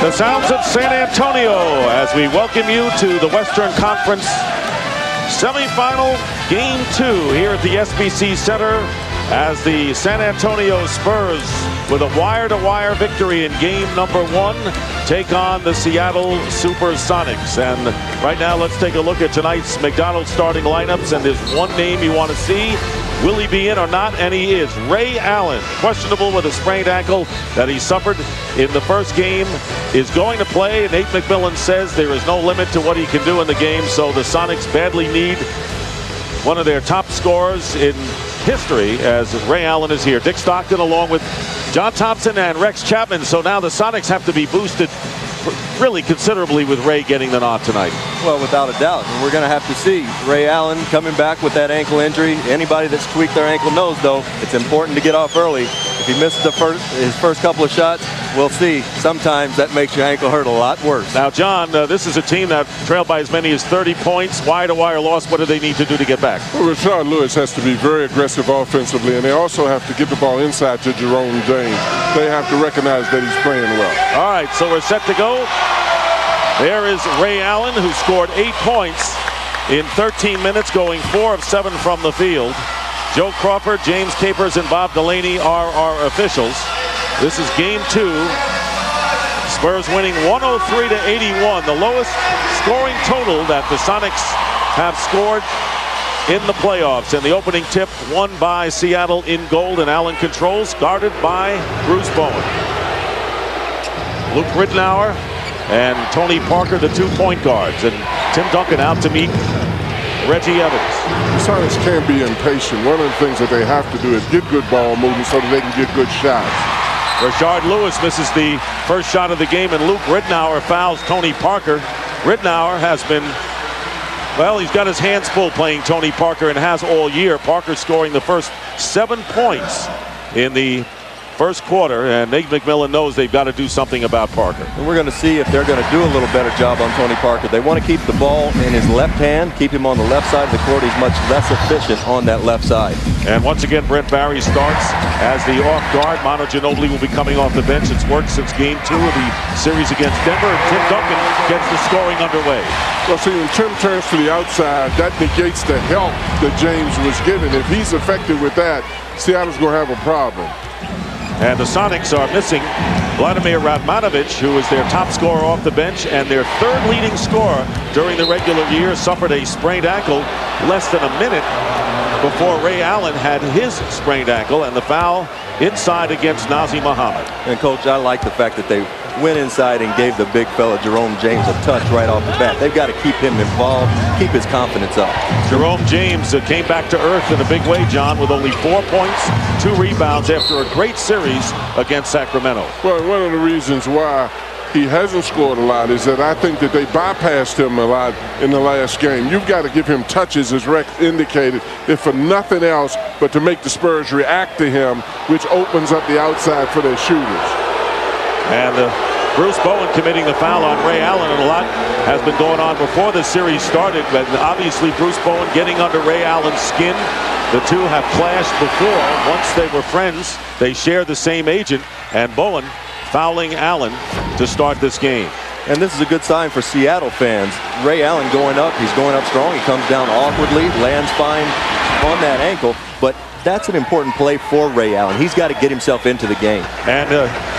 The sounds of San Antonio as we welcome you to the Western Conference semifinal game 2 here at the SBC Center as the San Antonio Spurs, with a wire-to-wire victory in game number 1, take on the Seattle Supersonics. And right now, let's take a look at tonight's McDonald's starting lineups. And there's one name you want to see. Will he be in or not? And he is. Ray Allen, questionable with a sprained ankle that he suffered in the first game, is going to play. Nate McMillan says there is no limit to what he can do in the game. So the Sonics badly need one of their top scorers in history as Ray Allen is here. Dick Stockton along with John Thompson and Rex Chapman. So now the Sonics have to be boosted really considerably with Ray getting the nod tonight. Well, without a doubt. And we're going to have to see Ray Allen coming back with that ankle injury. Anybody that's tweaked their ankle knows, though, it's important to get off early. If he misses his first couple of shots, we'll see. Sometimes that makes your ankle hurt a lot worse. Now, John, this is a team that trailed by as many as 30 points. Wire-to-wire loss. What do they need to do to get back? Well, Rashard Lewis has to be very aggressive offensively, and they also have to get the ball inside to Jerome James. They have to recognize that he's playing well. All right, so we're set to go. There is Ray Allen, who scored 8 points in 13 minutes, going 4 of 7 from the field. Joe Crawford, James Capers, and Bob Delaney are our officials. This is game 2. Spurs winning 103-81, the lowest scoring total that the Sonics have scored in the playoffs. And the opening tip won by Seattle in gold, and Allen controls, guarded by Bruce Bowen. Luke Ridnour and Tony Parker, the 2 point guards, and Tim Duncan out to meet Reggie Evans. The Sonics can't be impatient. One of the things that they have to do is get good ball movement so that they can get good shots. Rashard Lewis misses the first shot of the game, and Luke Ridnour fouls Tony Parker. Ridnour has been, well, he's got his hands full playing Tony Parker and has all year. Parker scoring the first 7 points in the first quarter, and Nate McMillan knows they've got to do something about Parker. And we're going to see if they're going to do a little better job on Tony Parker. They want to keep the ball in his left hand, keep him on the left side of the court. He's much less efficient on that left side. And once again, Brent Barry starts as the off guard. Manu Ginobili will be coming off the bench. It's worked since game 2 of the series against Denver, and Tim Duncan gets the scoring underway. Well, see, when Tim turns to the outside, that negates the help that James was given. If he's effective with that, Seattle's going to have a problem. And the Sonics are missing Vladimir Radmanovic, who is their top scorer off the bench, and their 3rd leading scorer during the regular year suffered a sprained ankle less than a minute before Ray Allen had his sprained ankle, and the foul inside against Nazr Mohammed. And, Coach, I like the fact that they went inside and gave the big fella Jerome James a touch right off the bat. They've got to keep him involved, keep his confidence up. Jerome James came back to earth in a big way, John, with only 4 points, 2 rebounds after a great series against Sacramento. Well, one of the reasons why he hasn't scored a lot is that I think that they bypassed him a lot in the last game. You've got to give him touches, as Rex indicated, if for nothing else but to make the Spurs react to him, which opens up the outside for their shooters. And Bruce Bowen committing the foul on Ray Allen, and a lot has been going on before the series started, but obviously Bruce Bowen getting under Ray Allen's skin. The two have clashed before. Once they were friends, they share the same agent, and Bowen fouling Allen to start this game. And this is a good sign for Seattle fans. Ray Allen going up, he's going up strong. He comes down awkwardly, lands fine on that ankle, but that's an important play for Ray Allen. He's got to get himself into the game. And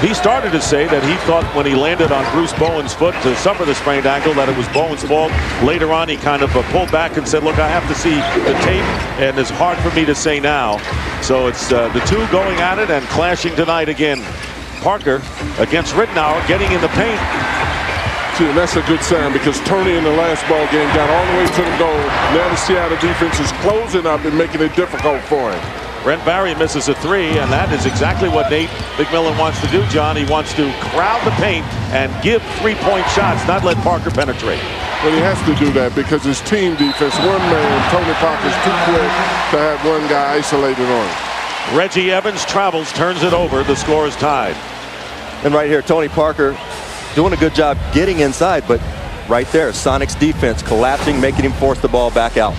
he started to say that he thought when he landed on Bruce Bowen's foot to suffer the sprained ankle that it was Bowen's fault. Later on, he kind of pulled back and said, look, I have to see the tape, and it's hard for me to say now. So it's the two going at it and clashing tonight again. Parker against Ridnour getting in the paint. See, and that's a good sign because Tony in the last ball game got all the way to the goal. Now the Seattle defense is closing up and making it difficult for him. Brent Barry misses a 3, and that is exactly what Nate McMillan wants to do, John. He wants to crowd the paint and give 3-point shots, not let Parker penetrate. Well, he has to do that because his team defense, one man, Tony Parker's too quick to have one guy isolated on him. Reggie Evans travels, turns it over. The score is tied. And right here, Tony Parker doing a good job getting inside, but right there, Sonics defense collapsing, making him force the ball back out.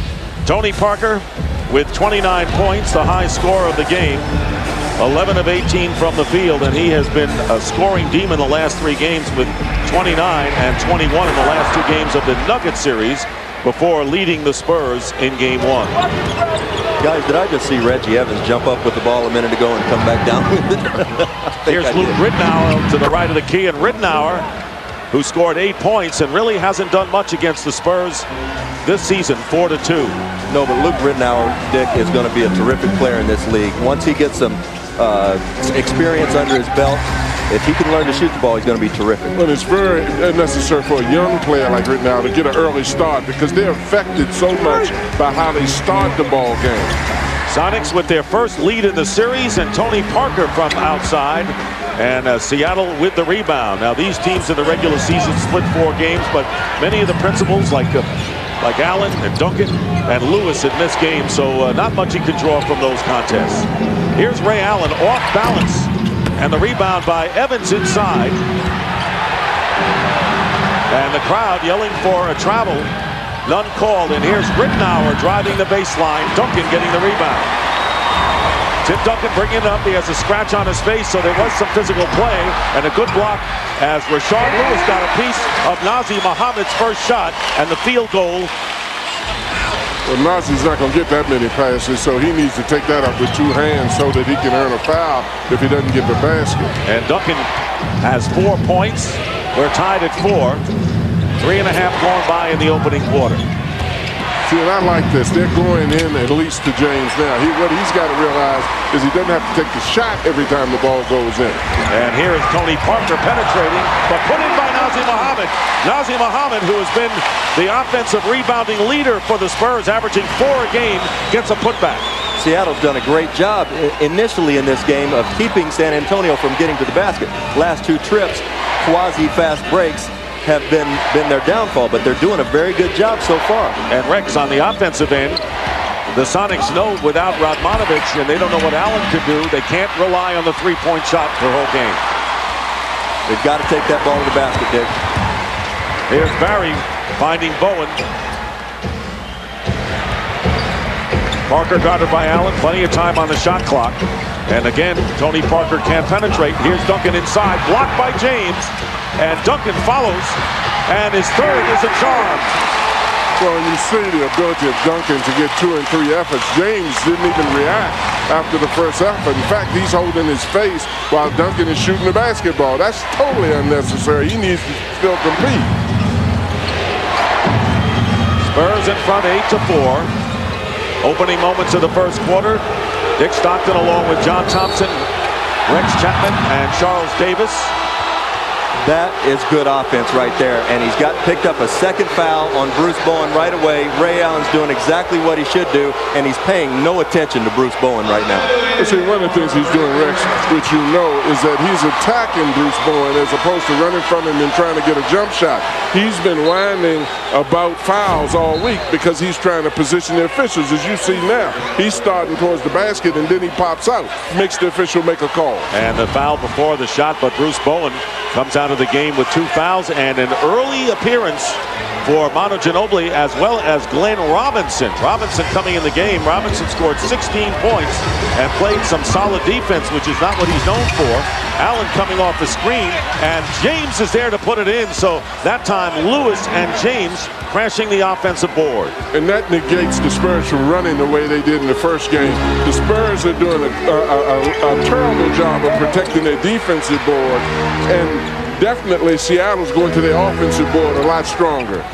Tony Parker with 29 points, the high score of the game. 11 of 18 from the field, and he has been a scoring demon the last 3 games with 29 and 21 in the last 2 games of the Nugget series before leading the Spurs in game 1. Guys, did I just see Reggie Evans jump up with the ball a minute ago and come back down with it? Here's Luke Ridnour to the right of the key, and Ridnour, who scored 8 points and really hasn't done much against the Spurs this season, 4-2. No, but Luke Ridnour, Dick, is going to be a terrific player in this league. Once he gets some experience under his belt, if he can learn to shoot the ball, he's going to be terrific. But it's very necessary for a young player like Ridnour to get an early start because they're affected so much by how they start the ball game. Sonics with their first lead in the series, and Tony Parker from outside, and Seattle with the rebound. Now these teams in the regular season split 4 games, but many of the principals like Allen and Duncan and Lewis had missed games, so not much he could draw from those contests. Here's Ray Allen off balance, and the rebound by Evans inside. And the crowd yelling for a travel. None called, and here's Ridnour driving the baseline. Duncan getting the rebound. Tim Duncan bringing it up. He has a scratch on his face, so there was some physical play, and a good block as Rashard Lewis got a piece of Nazr Mohammed's first shot, and the field goal. Well, Nazr's not going to get that many passes, so he needs to take that up with 2 hands so that he can earn a foul if he doesn't get the basket. And Duncan has 4 points. We're tied at 4. 3.5 gone by in the opening quarter. See, and I like this. They're going in at least to James now. What he's got to realize is he doesn't have to take the shot every time the ball goes in. And here is Tony Parker penetrating, but put in by Nazr Mohammed. Nazr Mohammed, who has been the offensive rebounding leader for the Spurs, averaging 4 a game, gets a putback. Seattle's done a great job initially in this game of keeping San Antonio from getting to the basket. Last 2 trips, quasi-fast breaks have been their downfall, but they're doing a very good job so far. And Rex on the offensive end, the Sonics know without Radmanovich, and they don't know what Allen could do. They can't rely on the 3-point shot the whole game. They've got to take that ball to the basket, Dick. Here's Barry finding Bowen. Parker guarded by Allen, plenty of time on the shot clock. And again, Tony Parker can't penetrate. Here's Duncan inside, blocked by James. And Duncan follows, and his third is a charm. Well, you see the ability of Duncan to get 2 and 3 efforts. James didn't even react after the first effort. In fact, he's holding his face while Duncan is shooting the basketball. That's totally unnecessary. He needs to still compete. Spurs in front 8-4. Opening moments of the first quarter. Dick Stockton along with John Thompson, Rex Chapman, and Charles Davis. That is good offense right there, and he's picked up a second foul on Bruce Bowen right away. Ray Allen's doing exactly what he should do, and he's paying no attention to Bruce Bowen right now. See, one of the things he's doing, Rex, which you know, is that he's attacking Bruce Bowen as opposed to running from him and trying to get a jump shot. He's been whining about fouls all week because he's trying to position the officials. As you see now, he's starting towards the basket, and then he pops out, makes the official make a call. And the foul before the shot, but Bruce Bowen comes out of the game with 2 fouls and an early appearance for Manu Ginobili as well as Glenn Robinson. Robinson coming in the game. Robinson scored 16 points and played some solid defense, which is not what he's known for. Allen coming off the screen, and James is there to put it in. So that time, Lewis and James crashing the offensive board. And that negates the Spurs from running the way they did in the first game. The Spurs are doing a terrible job of protecting their defensive board, and definitely Seattle's going to their offensive board a lot stronger.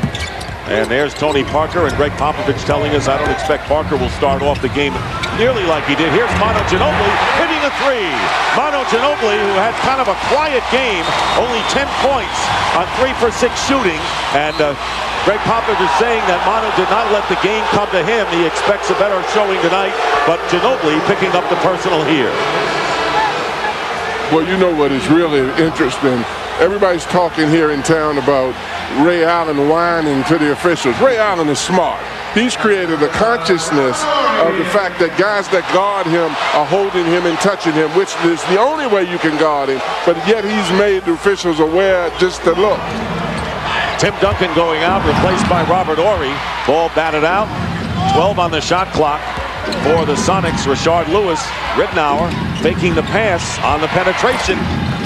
And there's Tony Parker, and Greg Popovich telling us, I don't expect Parker will start off the game nearly like he did. Here's Manu Ginobili hitting a 3. Manu Ginobili, who had kind of a quiet game, only 10 points on 3 for 6 shooting. And Greg Popovich is saying that Manu did not let the game come to him. He expects a better showing tonight, but Ginobili picking up the personal here. Well, you know what is really interesting? Everybody's talking here in town about Ray Allen whining to the officials. Ray Allen is smart. He's created a consciousness of the fact that guys that guard him are holding him and touching him, which is the only way you can guard him, but yet he's made the officials aware just to look. Tim Duncan going out, replaced by Robert Horry. Ball batted out, 12 on the shot clock. for the Sonics. Rashard Lewis, Rittenauer faking the pass on the penetration.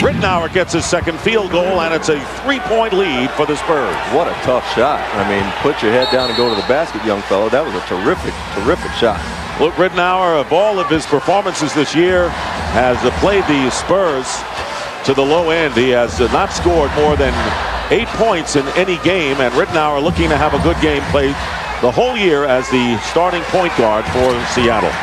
Rittenauer gets his second field goal, and it's a 3-point lead for the Spurs. What a tough shot. I mean, put your head down and go to the basket, young fellow. That was a terrific, terrific shot. Luke Rittenauer, of all of his performances this year, has played the Spurs to the low end. He has not scored more than 8 points in any game, and Rittenauer looking to have a good game played the whole year as the starting point guard for Seattle.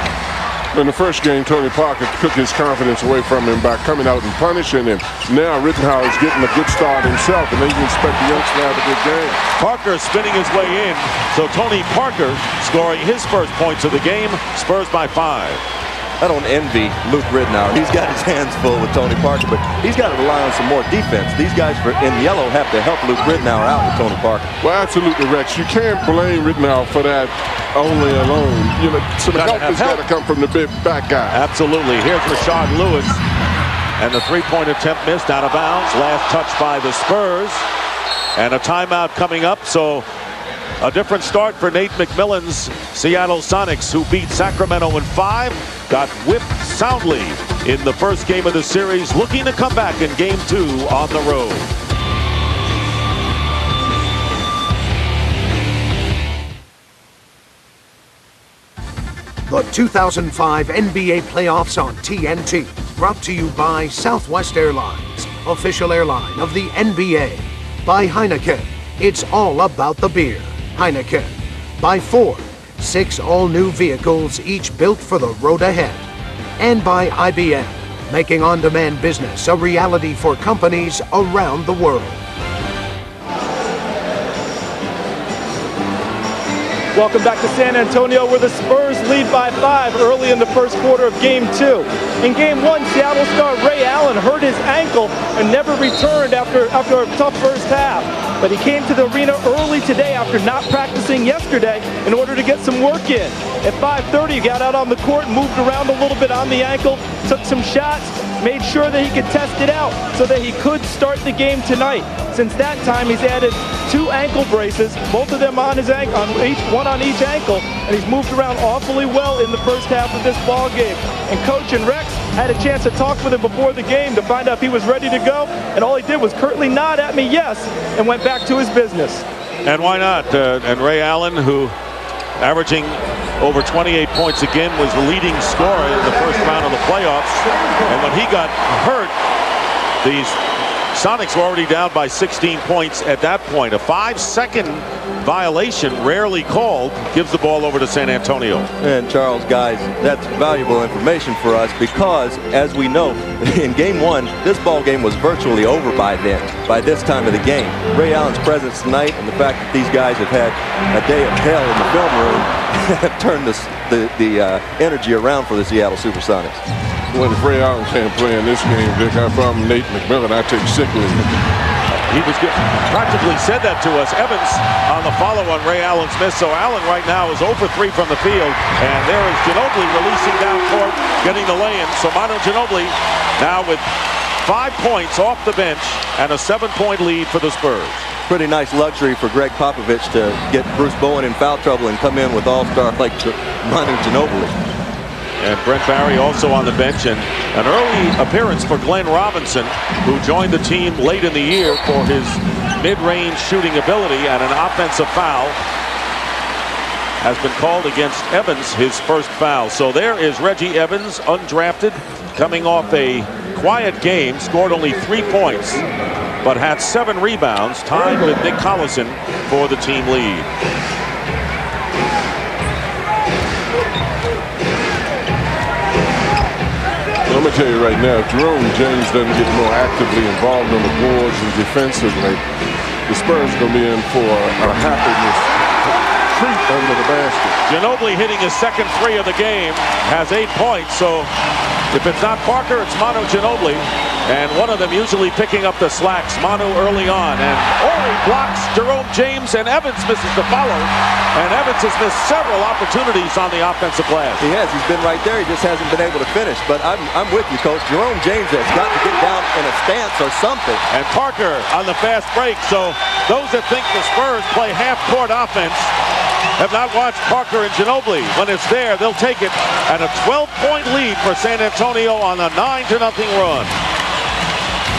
In the first game, Tony Parker took his confidence away from him by coming out and punishing him. Now Rittenauer is getting a good start himself, and they can expect the youngster to have a good game. Parker spinning his way in, so Tony Parker scoring his first points of the game. Spurs by 5. I don't envy Luke Rittenauer. He's got his hands full with Tony Parker, but he's got to rely on some more defense. These guys in yellow have to help Luke Rittenauer out with Tony Parker. Well, absolutely, Rex. You can't blame Rittenauer for that only alone. You know, so the help has got to come from the big back guy. Absolutely. Here's Rashard Lewis, and the three-point attempt missed out of bounds. Last touch by the Spurs, and a timeout coming up. So a different start for Nate McMillan's Seattle Sonics, who beat Sacramento in 5. Got whipped soundly in the first game of the series, looking to come back in game 2 on the road. The 2005 NBA Playoffs on TNT, brought to you by Southwest Airlines, official airline of the NBA. By Heineken, it's all about the beer. Heineken. By Ford, 6 all-new vehicles, each built for the road ahead. And by IBM, making on-demand business a reality for companies around the world. Welcome back to San Antonio, where the Spurs lead by 5 early in the first quarter of Game 2. In Game 1, Seattle star Ray Allen hurt his ankle and never returned after a tough first half. But he came to the arena early today after not practicing yesterday in order to get some work in. At 5:30, he got out on the court, moved around a little bit on the ankle, took some shots, made sure that he could test it out so that he could start the game tonight. Since that time, he's added 2 ankle braces, both of them on his ankle, one on each ankle, and he's moved around awfully well in the first half of this ball game. And Coach and Rex had a chance to talk with him before the game to find out if he was ready to go, and all he did was curtly nod at me yes, and went back to his business. And why not? And Ray Allen, who averaging over 28 points again, was the leading scorer in the first round of the playoffs. And when he got hurt, these Sonics were already down by 16 points at that point. A 5-second violation, rarely called, gives the ball over to San Antonio. And Charles, guys, that's valuable information for us because, as we know, in Game 1, this ball game was virtually over by this time of the game. Ray Allen's presence tonight and the fact that these guys have had a day of hell in the film room have turned the energy around for the Seattle Supersonics. Well, if Ray Allen can't play in this game, Vic, if I'm Nate McMillan, I take sick leave. He was practically said that to us. Evans on the follow on Ray Allen's miss. So Allen right now is 0 for 3 from the field. And there is Ginobili releasing down court, getting the lay-in. So Manu Ginobili now with 5 points off the bench and a 7-point lead for the Spurs. Pretty nice luxury for Greg Popovich to get Bruce Bowen in foul trouble and come in with all-star like Manu Ginobili. And Brent Barry also on the bench, and an early appearance for Glenn Robinson, who joined the team late in the year for his mid-range shooting ability, and an offensive foul has been called against Evans, his first foul. So there is Reggie Evans, undrafted, coming off a quiet game, scored only 3 points, but had 7 rebounds, tied with Nick Collison for the team lead. I'm going to tell you right now, if Jerome James doesn't get more actively involved on the boards and defensively, the Spurs are going to be in for a happiness treat under the basket. Ginobili hitting his second 3 of the game, has 8 points. So if it's not Parker, it's Manu Ginobili. And one of them usually picking up the slacks. Manu early on. And Ori blocks Jerome James, and Evans misses the follow. And Evans has missed several opportunities on the offensive glass. He has. He's been right there. He just hasn't been able to finish. But I'm with you, Coach. Jerome James has got to get down in a stance or something. And Parker on the fast break. So those that think the Spurs play half-court offense have not watched Parker and Ginobili. When it's there, they'll take it. And a 12-point lead for San Antonio on a 9-0 run.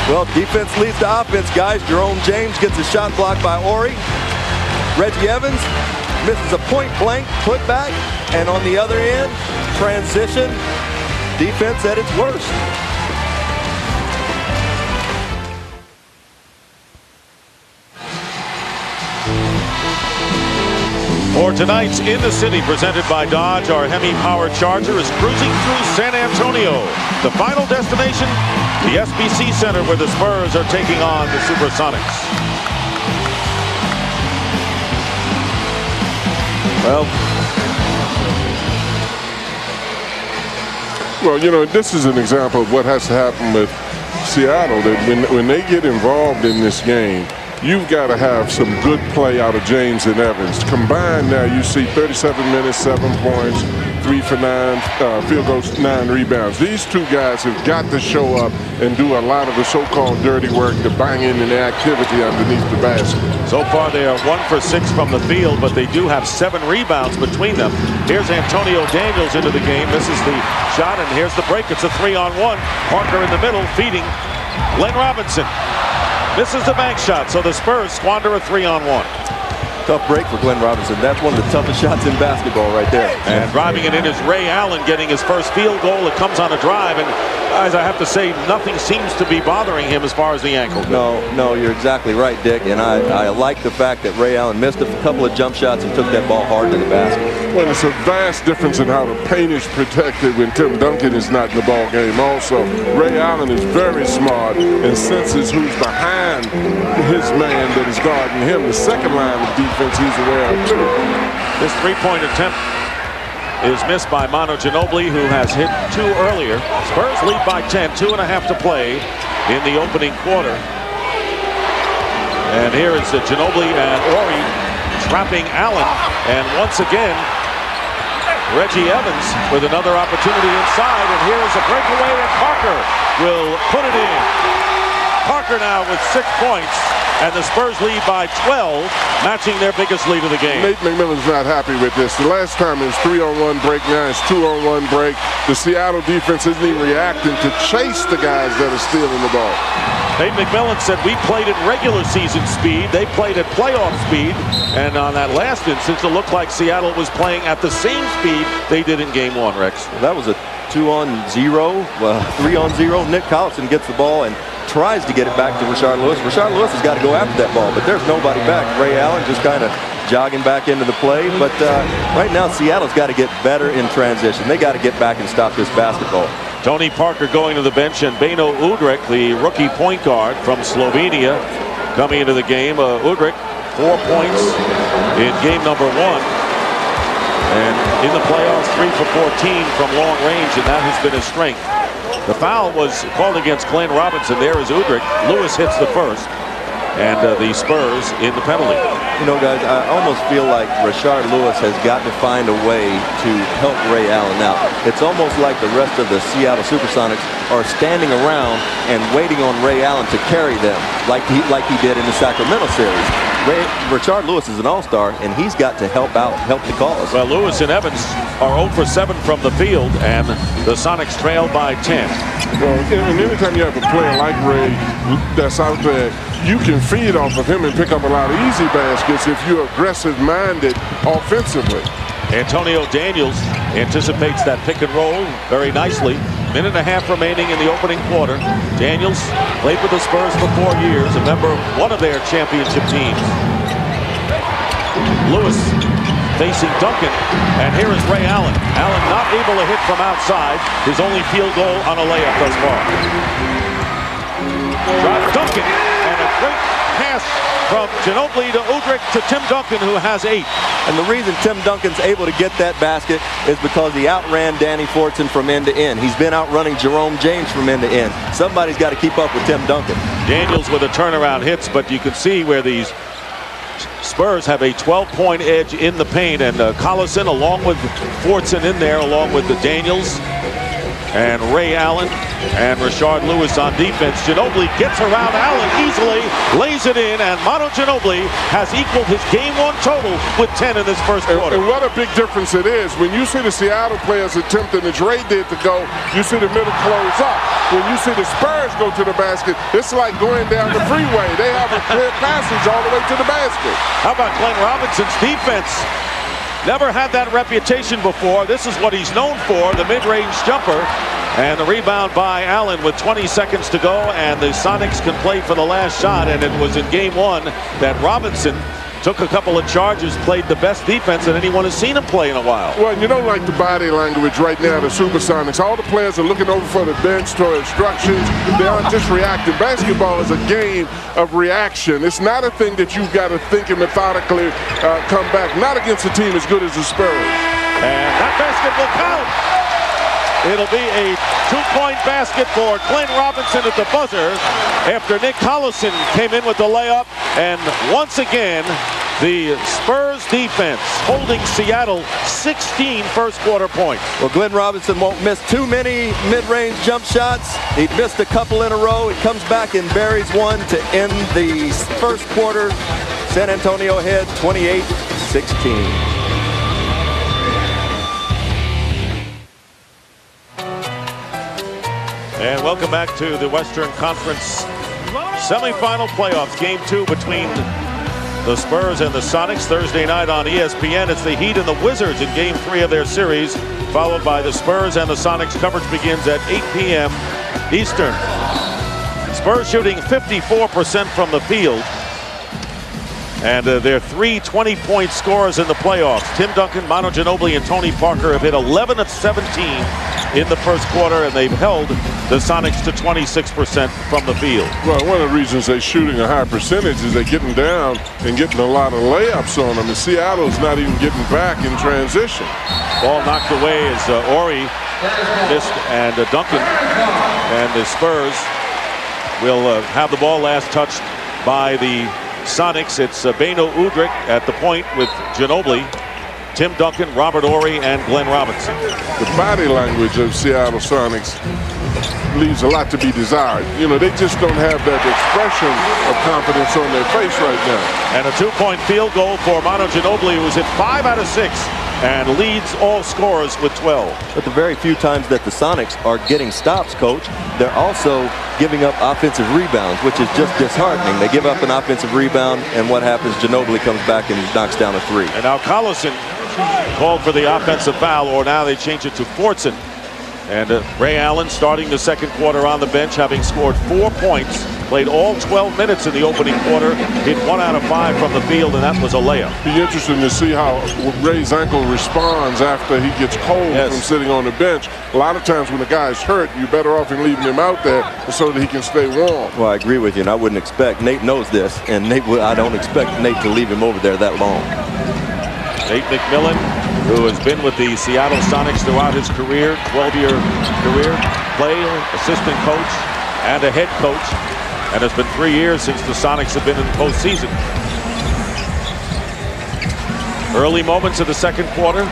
Well, defense leads to offense, guys. Jerome James gets a shot blocked by Ori. Reggie Evans misses a point-blank putback. And on the other end, transition. Defense at its worst. For tonight's In the City, presented by Dodge, our Hemi-powered Charger is cruising through San Antonio. The final destination, the SBC Center, where the Spurs are taking on the Supersonics. Well, you know, this is an example of what has to happen with Seattle, that when they get involved in this game, you've got to have some good play out of James and Evans. Combined now, you see 37 minutes, 7 points, 3 for 9, field goals, 9 rebounds. These two guys have got to show up and do a lot of the so-called dirty work, the banging and the activity underneath the basket. So far, they are 1 for 6 from the field, but they do have 7 rebounds between them. Here's Antonio Daniels into the game. This is the shot, and here's the break. It's a 3-on-1. Parker in the middle, feeding Glenn Robinson. Misses the bank shot, so the Spurs squander a 3-on-1. Tough break for Glenn Robinson. That's one of the toughest shots in basketball right there. And driving it in is Ray Allen, getting his first field goal. It comes on a drive, and as I have to say, nothing seems to be bothering him as far as the ankle goes. No, you're exactly right, Dick. And I like the fact that Ray Allen missed a couple of jump shots and took that ball hard to the basket. Well, it's a vast difference in how the paint is protected when Tim Duncan is not in the ball game. Also, Ray Allen is very smart and senses who's behind his man that is guarding him. The second line of defense he's aware of too. This three-point attempt is missed by Manu Ginobili, who has hit 2 earlier. Spurs lead by 10, 2.5 to play in the opening quarter. And here is Ginobili and Ori trapping Allen. And once again, Reggie Evans with another opportunity inside. And here is a breakaway, and Parker will put it in. Parker now with 6 points, and the Spurs lead by 12, matching their biggest lead of the game. Nate McMillan's not happy with this. The last time it was 3-on-1 break, now it's 2-on-1 break. The Seattle defense isn't even reacting to chase the guys that are stealing the ball. Nate McMillan said we played at regular season speed, they played at playoff speed, and on that last instance, it looked like Seattle was playing at the same speed they did in game 1, Rex. Well, that was a 2-on-0, 3-on-0. Nick Collison gets the ball and tries to get it back to Rashard Lewis. Rashard Lewis has got to go after that ball, but there's nobody back. Ray Allen just kind of jogging back into the play. But right now, Seattle's got to get better in transition. They got to get back and stop this basketball. Tony Parker going to the bench, and Beno Udrih, the rookie point guard from Slovenia, coming into the game. Udrih, 4 points in game number 1. And in the playoffs, 3 for 14 from long range, and that has been his strength. The foul was called against Glenn Robinson. There is Udrih. Lewis hits the first, and the Spurs in the penalty. You know, guys, I almost feel like Rashard Lewis has got to find a way to help Ray Allen out. It's almost like the rest of the Seattle Supersonics are standing around and waiting on Ray Allen to carry them, like he did in the Sacramento series. Rashard Lewis is an all-star, and he's got to help the cause. Well, Lewis and Evans are 0 for 7 from the field, and the Sonics trail by 10. Well, and anytime you have a player like Ray that's out there, you can feed off of him and pick up a lot of easy baskets if you're aggressive-minded offensively. Antonio Daniels anticipates that pick and roll very nicely. 1.5 minutes remaining in the opening quarter. Daniels played with the Spurs for 4 years, a member of one of their championship teams. Lewis facing Duncan, and here is Ray Allen. Allen not able to hit from outside. His only field goal on a layup thus far. Drive Duncan, and a great pass from Ginobili to Udrih to Tim Duncan, who has 8. And the reason Tim Duncan's able to get that basket is because he outran Danny Fortson from end to end. He's been outrunning Jerome James from end to end. Somebody's got to keep up with Tim Duncan. Daniels with a turnaround hits, but you can see where these Spurs have a 12-point edge in the paint, and Collison along with Fortson in there, along with the Daniels and Ray Allen and Rashard Lewis on defense. Ginobili gets around Allen easily, lays it in, and Manu Ginobili has equaled his game 1 total with 10 in this first quarter. And what a big difference it is. When you see the Seattle players attempting, as Ray did, to go, you see the middle close up. When you see the Spurs go to the basket, it's like going down the freeway. They have a clear passage all the way to the basket. How about Glenn Robinson's defense? Never had that reputation before. This is what he's known for, the mid-range jumper. And the rebound by Allen with 20 seconds to go, and the Sonics can play for the last shot. And it was in game 1 that Robinson took a couple of charges, played the best defense that anyone has seen him play in a while. Well, you don't like the body language right now, the Supersonics. All the players are looking over for the bench for instructions. They aren't just reacting. Basketball is a game of reaction. It's not a thing that you've got to think and methodically come back. Not against a team as good as the Spurs. And that basket will count. It'll be a 2-point basket for Glenn Robinson at the buzzer after Nick Collison came in with the layup. And once again, the Spurs defense holding Seattle 16 first quarter points. Well, Glenn Robinson won't miss too many mid-range jump shots. He missed a couple in a row. He comes back and buries one to end the first quarter. San Antonio ahead 28-16. And welcome back to the Western Conference semifinal playoffs. Game 2 between the Spurs and the Sonics Thursday night on ESPN. It's the Heat and the Wizards in Game 3 of their series, followed by the Spurs and the Sonics. Coverage begins at 8 p.m. Eastern. Spurs shooting 54% from the field. And they're 3 20-point scorers in the playoffs. Tim Duncan, Manu Ginobili, and Tony Parker have hit 11 of 17 in the first quarter, and they've held the Sonics to 26% from the field. Well, one of the reasons they're shooting a high percentage is they're getting down and getting a lot of layups on them. And Seattle's not even getting back in transition. Ball knocked away as Ori missed, and Duncan and the Spurs will have the ball last touched by the Sonics. It's Beno Udrih at the point with Ginobili, Tim Duncan, Robert Ori, and Glenn Robinson. The body language of Seattle Sonics leaves a lot to be desired. You know, they just don't have that expression of confidence on their face right now. And a 2-point field goal for Manu Ginobili, who's hit 5 out of 6 and leads all scorers with 12. But the very few times that the Sonics are getting stops, Coach, they're also giving up offensive rebounds, which is just disheartening. They give up an offensive rebound, and what happens? Ginobili comes back and knocks down a 3. And now Collison called for the offensive foul, or now they change it to Fortson. And Ray Allen starting the second quarter on the bench, having scored 4 points, played all 12 minutes in the opening quarter, hit 1 out of 5 from the field, and that was a layup. Be interesting to see how Ray's ankle responds after he gets cold from sitting on the bench. A lot of times when the guy's hurt, you're better off in leaving him out there so that he can stay warm. Well, I agree with you, and I wouldn't expect, Nate knows this, and I don't expect Nate to leave him over there that long. Nate McMillan, who has been with the Seattle Sonics throughout his career, 12-year career, player, assistant coach, and a head coach. And it's been 3 years since the Sonics have been in the postseason. Early moments of the second quarter,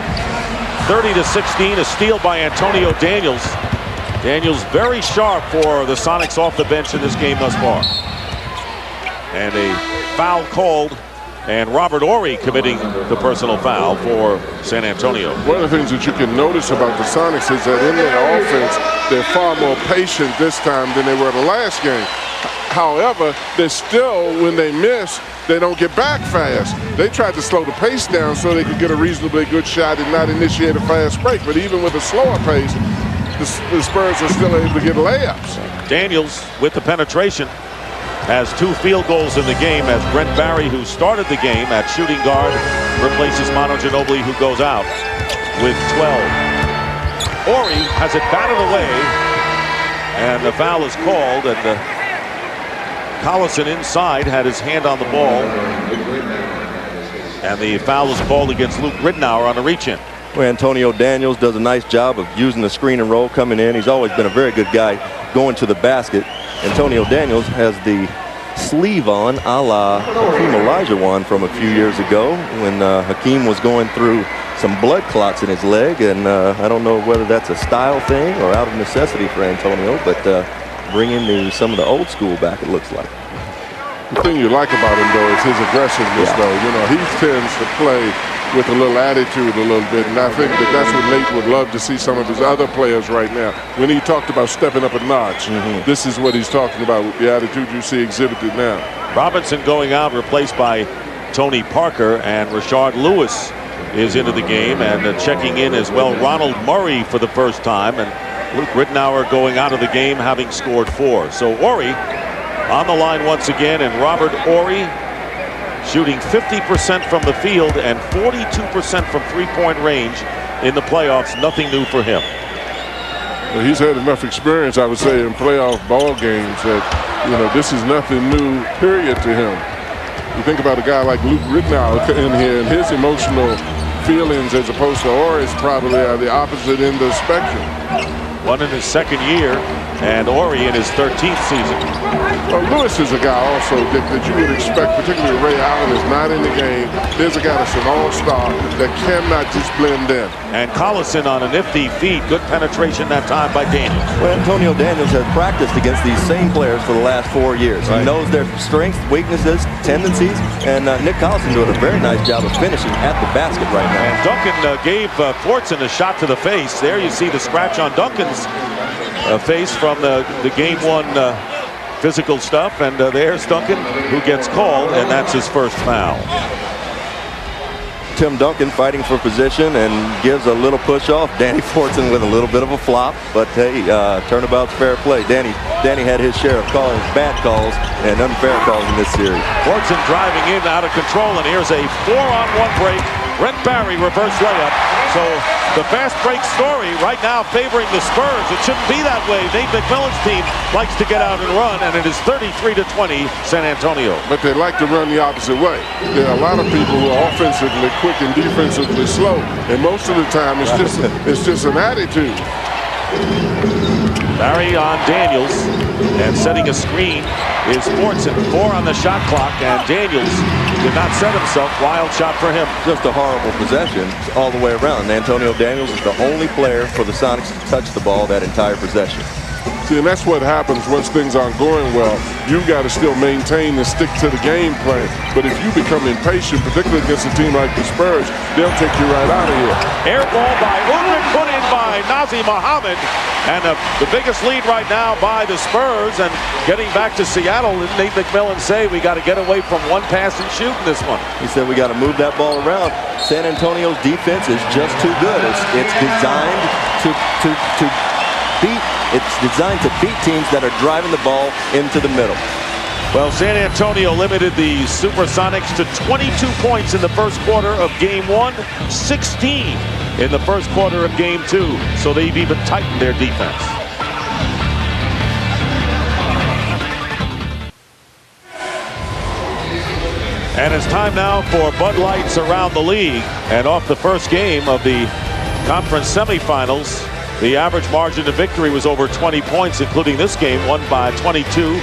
30-16, a steal by Antonio Daniels. Daniels very sharp for the Sonics off the bench in this game thus far. And a foul called, and Robert Ori committing the personal foul for San Antonio. One of the things that you can notice about the Sonics is that in their offense, they're far more patient this time than they were the last game. However, they're still, when they miss, they don't get back fast. They tried to slow the pace down so they could get a reasonably good shot and not initiate a fast break. But even with a slower pace, the Spurs are still able to get layups. Daniels with the penetration has 2 field goals in the game as Brent Barry, who started the game at shooting guard, replaces Manu Ginobili, who goes out with 12. Ori has it batted away, and the foul is called, and Collison inside had his hand on the ball, and the foul is called against Luke Ridnour on a reach-in. Well, Antonio Daniels does a nice job of using the screen and roll coming in. He's always been a very good guy going to the basket. Antonio Daniels has the sleeve on a la Hakeem Olajuwon from a few years ago when Hakeem was going through some blood clots in his leg, and I don't know whether that's a style thing or out of necessity for Antonio, but bringing some of the old school back, it looks like. The thing you like about him, though, is his aggressiveness, though. You know, he tends to play with a little attitude a little bit, and I think that's what Nate would love to see some of his other players right now. When he talked about stepping up a notch, this is what he's talking about with the attitude you see exhibited now. Robinson going out, replaced by Tony Parker, and Rashard Lewis is into the game, and checking in as well, Ronald Murray for the first time, and Luke Rittenauer going out of the game having scored 4. So Horry on the line once again, and Robert Horry shooting 50% from the field and 42% from three-point range in the playoffs. Nothing new for him. Well, he's had enough experience, I would say, in playoff ball games that, you know, this is nothing new, period, to him. You think about a guy like Luke Rittenauer in here, and his emotional feelings as opposed to Horry's probably are the opposite end of the spectrum. One in his second year, and Horry in his 13th season. Well, Lewis is a guy also, Dick, that you would expect, particularly Ray Allen is not in the game. There's a guy that's an all-star that cannot just blend in. And Collison on a nifty feed. Good penetration that time by Daniels. Well, Antonio Daniels has practiced against these same players for the last 4 years. Right. He knows their strengths, weaknesses, tendencies, and Nick Collison doing a very nice job of finishing at the basket right now. And Duncan gave Fortson a shot to the face. There you see the scratch on Duncan's face from the game 1 physical stuff, and there's Duncan, who gets called, and that's his first foul. Tim Duncan fighting for position and gives a little push off. Danny Fortson with a little bit of a flop, but hey, turnabout's fair play. Danny had his share of calls, bad calls and unfair calls in this series. Fortson driving in out of control, and here's a 4-on-1 break. Brent Barry reverse layup. So the fast break story right now favoring the Spurs. It shouldn't be that way. Nate McMillan's team likes to get out and run, and it is 33-20 San Antonio. But they like to run the opposite way. There are a lot of people who are offensively quick and defensively slow, and most of the time it's just an attitude. Barry on Daniels, and setting a screen is Fortson. 4 on the shot clock, and Daniels did not set himself. Wild shot for him. Just a horrible possession all the way around. Antonio Daniels is the only player for the Sonics to touch the ball that entire possession. See, and that's what happens once things aren't going well. You've got to still maintain and stick to the game plan. But if you become impatient, particularly against a team like the Spurs, they'll take you right out of here. Air ball by Udman, put in by Nazr Mohammed. And the biggest lead right now by the Spurs. And getting back to Seattle, Nate McMillan say we got to get away from one pass and shoot in this one. He said we got to move that ball around. San Antonio's defense is just too good. It's designed to beat. It's designed to beat teams that are driving the ball into the middle. Well, San Antonio limited the Supersonics to 22 points in the first quarter of Game 1, 16 in the first quarter of Game 2. So they've even tightened their defense. And it's time now for Bud Lights around the league. And off the first game of the conference semifinals, the average margin of victory was over 20 points, including this game, won by 22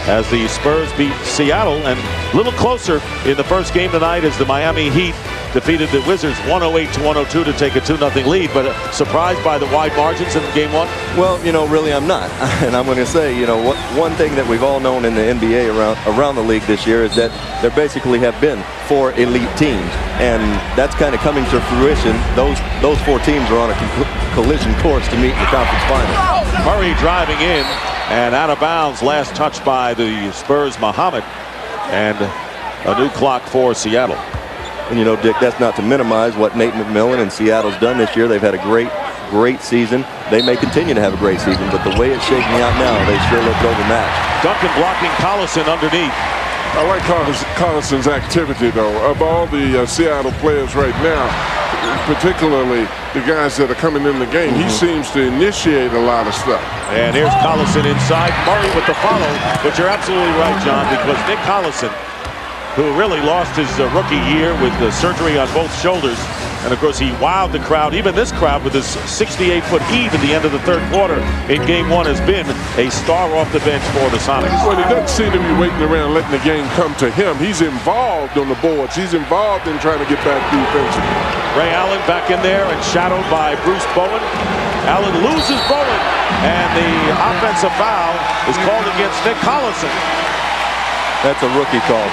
as the Spurs beat Seattle. And a little closer in the first game tonight as the Miami Heat defeated the Wizards 108-102 to take a 2-0 lead. But surprised by the wide margins in Game 1? Well, you know, really I'm not. And I'm going to say, you know, one thing that we've all known in the NBA around the league this year is that there basically have been 4 elite teams. And that's kind of coming to fruition. Those 4 teams are on a collision course to meet in the conference final. Murray driving in and out of bounds. Last touch by the Spurs, Muhammad. And a new clock for Seattle. And you know, Dick, that's not to minimize what Nate McMillan and Seattle's done this year. They've had a great season. They may continue to have a great season, but the way it's shaking out now, they sure look overmatched. Duncan blocking Collison underneath. I like Collison's activity, though. Of all the Seattle players right now, particularly the guys that are coming in the game, he seems to initiate a lot of stuff. And here's Collison inside. Murray with the follow. But you're absolutely right, John, because Nick Collison who really lost his rookie year with the surgery on both shoulders. And of course, he wowed the crowd, even this crowd, with his 68-foot heave at the end of the third quarter in game one, has been a star off the bench for the Sonics. Well, he doesn't seem to be waiting around letting the game come to him. He's involved on the boards. He's involved in trying to get back defensively. Ray Allen back in there and shadowed by Bruce Bowen. Allen loses Bowen, and the offensive foul is called against Nick Collison. That's a rookie call.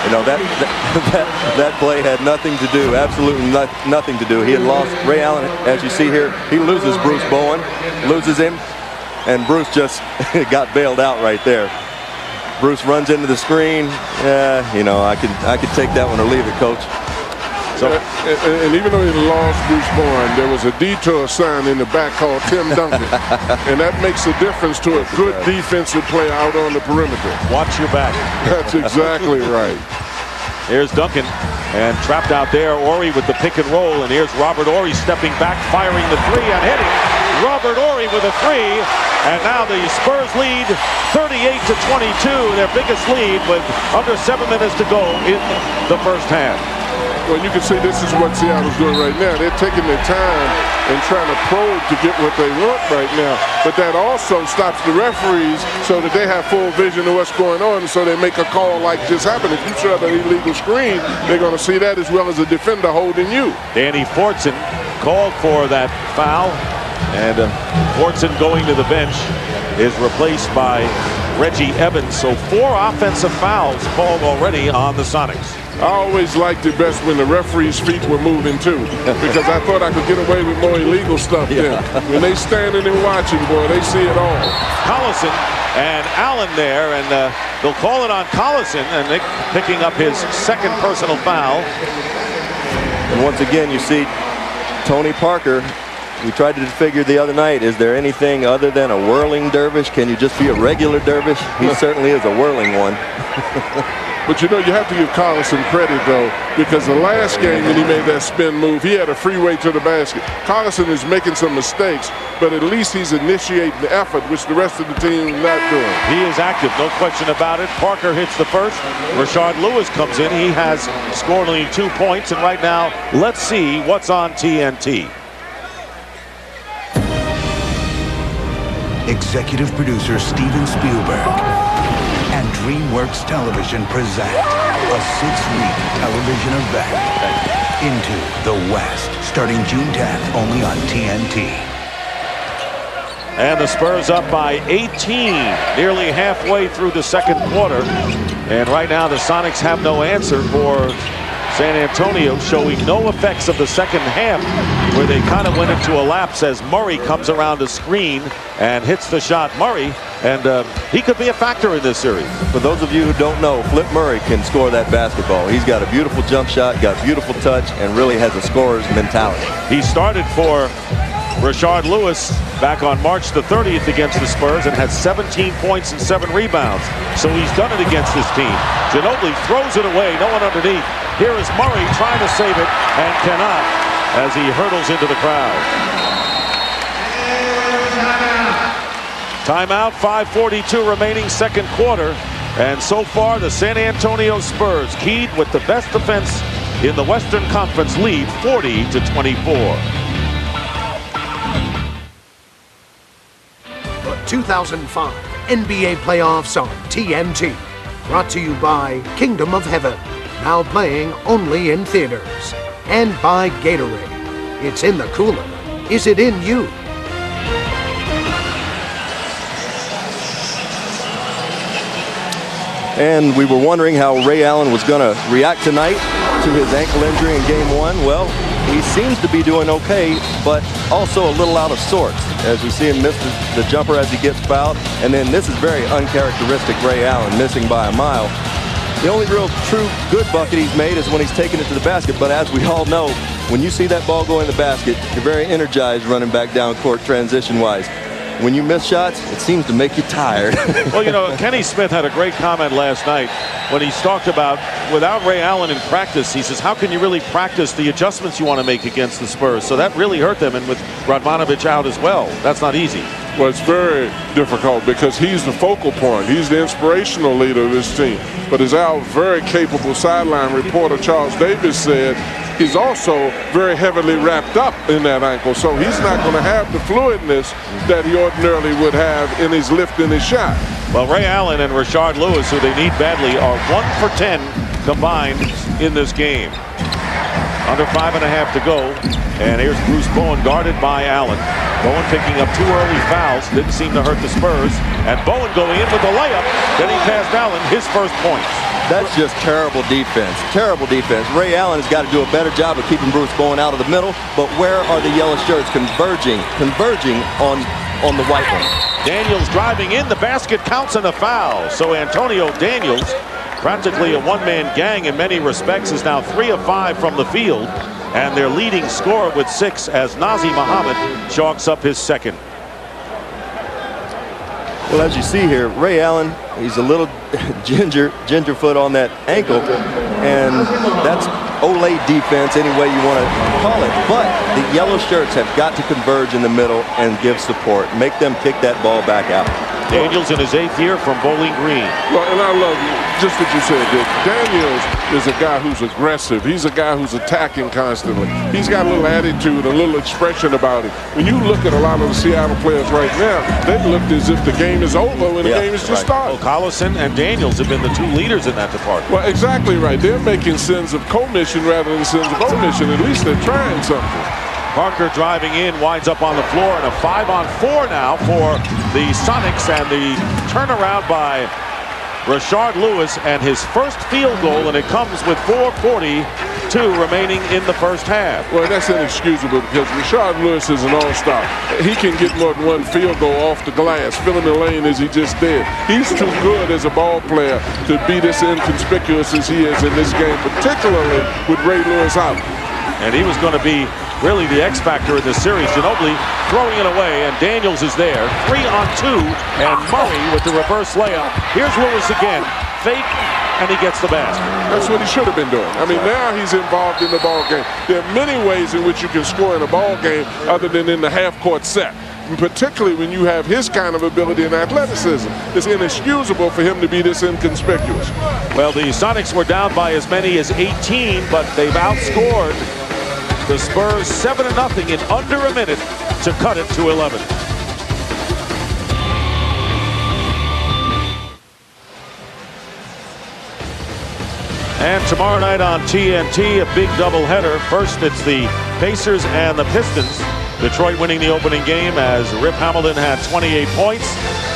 You know, that play had nothing to do, absolutely nothing to do. He had lost Ray Allen, as you see here. He loses Bruce Bowen, loses him, and Bruce just got bailed out right there. Bruce runs into the screen. You know, I could take that one or leave it, Coach. So, and even though he lost Bruce Bowen, there was a detour sign in the back called Tim Duncan. And that makes a difference to a good defensive player out on the perimeter. Watch your back. That's exactly right. Here's Duncan, and trapped out there, Horry with the pick and roll, and here's Robert Horry stepping back, firing the three and hitting. Robert Horry with a three, and now the Spurs lead 38-22, their biggest lead with under 7 minutes to go in the first half. Well, you can see this is what Seattle's doing right now. They're taking their time and trying to probe to get what they want right now. But that also stops the referees so that they have full vision of what's going on, so they make a call like just happened. If you serve an illegal screen, they're going to see that as well as a defender holding you. Danny Fortson called for that foul, and Fortson going to the bench is replaced by Reggie Evans. So 4 offensive fouls called already on the Sonics. I always liked it best when the referees' feet were moving too, because I thought I could get away with more illegal stuff then. When they standing and watching, boy, they see it all. Collison and Allen there, and they'll call it on Collison, and Nick picking up his second personal foul. And once again, you see Tony Parker. We tried to figure the other night, is there anything other than a whirling dervish? Can you just be a regular dervish? He certainly is a whirling one. But you know, you have to give Collins some credit, though, because the last game when he made that spin move, he had a freeway to the basket. Collison is making some mistakes, but at least he's initiating the effort, which the rest of the team is not doing. He is active, no question about it. Parker hits the first. Rashard Lewis comes in. He has scored only 2 points, and right now, let's see what's on TNT. Executive producer Steven Spielberg and DreamWorks Television present a 6-week television event into the West, starting June 10th only on TNT. And the Spurs up by 18, nearly halfway through the second quarter. And right now the Sonics have no answer for San Antonio, showing no effects of the second half, where they kind of went into a lapse as Murray comes around the screen and hits the shot. Murray, and he could be a factor in this series. For those of you who don't know, Flip Murray can score that basketball. He's got a beautiful jump shot, got beautiful touch, and really has a scorer's mentality. He started for Rashard Lewis back on March the 30th against the Spurs and had 17 points and 7 rebounds. So he's done it against this team. Ginobili throws it away, no one underneath. Here is Murray trying to save it and cannot as he hurdles into the crowd. Timeout, 5:42 remaining second quarter. And so far the San Antonio Spurs keyed with the best defense in the Western Conference, lead 40-24. 2005 NBA playoffs on TNT. Brought to you by Kingdom of Heaven. Now playing only in theaters. And by Gatorade. It's in the cooler. Is it in you? And we were wondering how Ray Allen was going to react tonight to his ankle injury in game one. Well, he seems to be doing okay, but also a little out of sorts, as we see him miss the jumper as he gets fouled. And then this is very uncharacteristic Ray Allen, missing by a mile. The only real true good bucket he's made is when he's taken it to the basket. But as we all know, when you see that ball go in the basket, you're very energized running back down court transition-wise. When you miss shots, it seems to make you tired. Well, you know, Kenny Smith had a great comment last night when he talked about, without Ray Allen in practice, he says, how can you really practice the adjustments you want to make against the Spurs? So that really hurt them, and with Radmanovic out as well, that's not easy. Well, it's very difficult because he's the focal point. He's the inspirational leader of this team. But as our very capable sideline reporter Charles Davis said, he's also very heavily wrapped up in that ankle. So he's not going to have the fluidness that he ordinarily would have in his lift and his shot. Well, Ray Allen and Rashard Lewis, who they need badly, are 1 for 10 combined in this game. Under 5.5 to go. And here's Bruce Bowen guarded by Allen. Bowen picking up 2 early fouls. Didn't seem to hurt the Spurs. And Bowen going in with the layup. Getting past Allen, his first points. That's just terrible defense. Terrible defense. Ray Allen has got to do a better job of keeping Bruce Bowen out of the middle. But where are the yellow shirts converging on the white one? Daniels driving in. The basket counts and a foul. So Antonio Daniels, practically a one-man gang in many respects, is now 3 of 5 from the field. And their leading scorer with 6 as Nazi Muhammad chalks up his second. Well, as you see here, Ray Allen, he's a little gingerfoot on that ankle, and that's Olay defense any way you want to call it. But the yellow shirts have got to converge in the middle and give support. Make them kick that ball back out. Daniels in his 8th year from Bowling Green. Well, and I love just what you said, Dick. Daniels is a guy who's aggressive. He's a guy who's attacking constantly. He's got a little attitude, a little expression about him. When you look at a lot of the Seattle players right now, they've looked as if the game is over when the game is just started. Well, Collison and Daniels have been the 2 leaders in that department. Well, exactly right. They're making sins of commission rather than sins of omission. At least they're trying something. Parker driving in, winds up on the floor, and a 5-on-4 now for the Sonics, and the turnaround by Rashard Lewis and his first field goal, and it comes with 4:42 remaining in the first half. Well, that's inexcusable because Rashard Lewis is an all-star. He can get more than 1 field goal off the glass, filling the lane as he just did. He's too good as a ball player to be this inconspicuous as he is in this game, particularly with Ray Lewis out. And he was going to be really the X factor in this series. Ginobili throwing it away, and Daniels is there. 3-on-2, and Murray with the reverse layup. Here's Lewis again. Fake, and he gets the basket. That's what he should have been doing. I mean, now he's involved in the ball game. There are many ways in which you can score in a ball game other than in the half-court set. And particularly when you have his kind of ability and athleticism. It's inexcusable for him to be this inconspicuous. Well, the Sonics were down by as many as 18, but they've outscored the Spurs 7-0 in under a minute to cut it to 11. And tomorrow night on TNT, a big doubleheader. First, it's the Pacers and the Pistons. Detroit winning the opening game as Rip Hamilton had 28 points,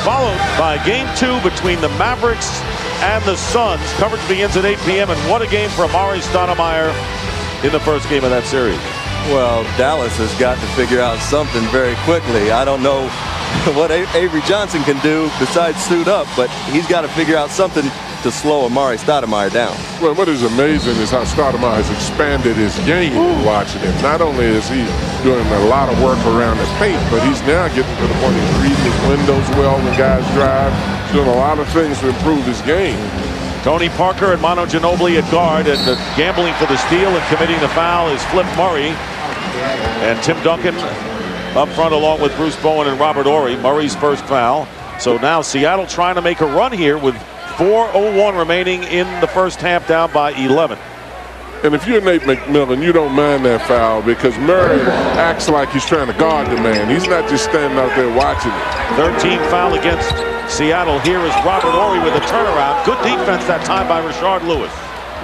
followed by Game 2 between the Mavericks and the Suns. Coverage begins at 8 p.m. and what a game for Amari Stoudemire in the first game of that series. Well, Dallas has got to figure out something very quickly. I don't know what Avery Johnson can do besides suit up, but he's got to figure out something to slow Amari Stoudemire down. Well, what is amazing is how Stoudemire has expanded his game watching him. Not only is he doing a lot of work around the paint, but he's now getting to the point he's reading his windows well when guys drive. He's doing a lot of things to improve his game. Tony Parker and Manu Ginobili at guard, and the gambling for the steal and committing the foul is Flip Murray. And Tim Duncan up front along with Bruce Bowen and Robert Horry. Murray's first foul. So now Seattle trying to make a run here with 4:01 remaining in the first half, down by 11. And if you're Nate McMillan, you don't mind that foul because Murray acts like he's trying to guard the man. He's not just standing out there watching it. 13 foul against Seattle. Here is Robert Horry with a turnaround. Good defense that time by Rashard Lewis.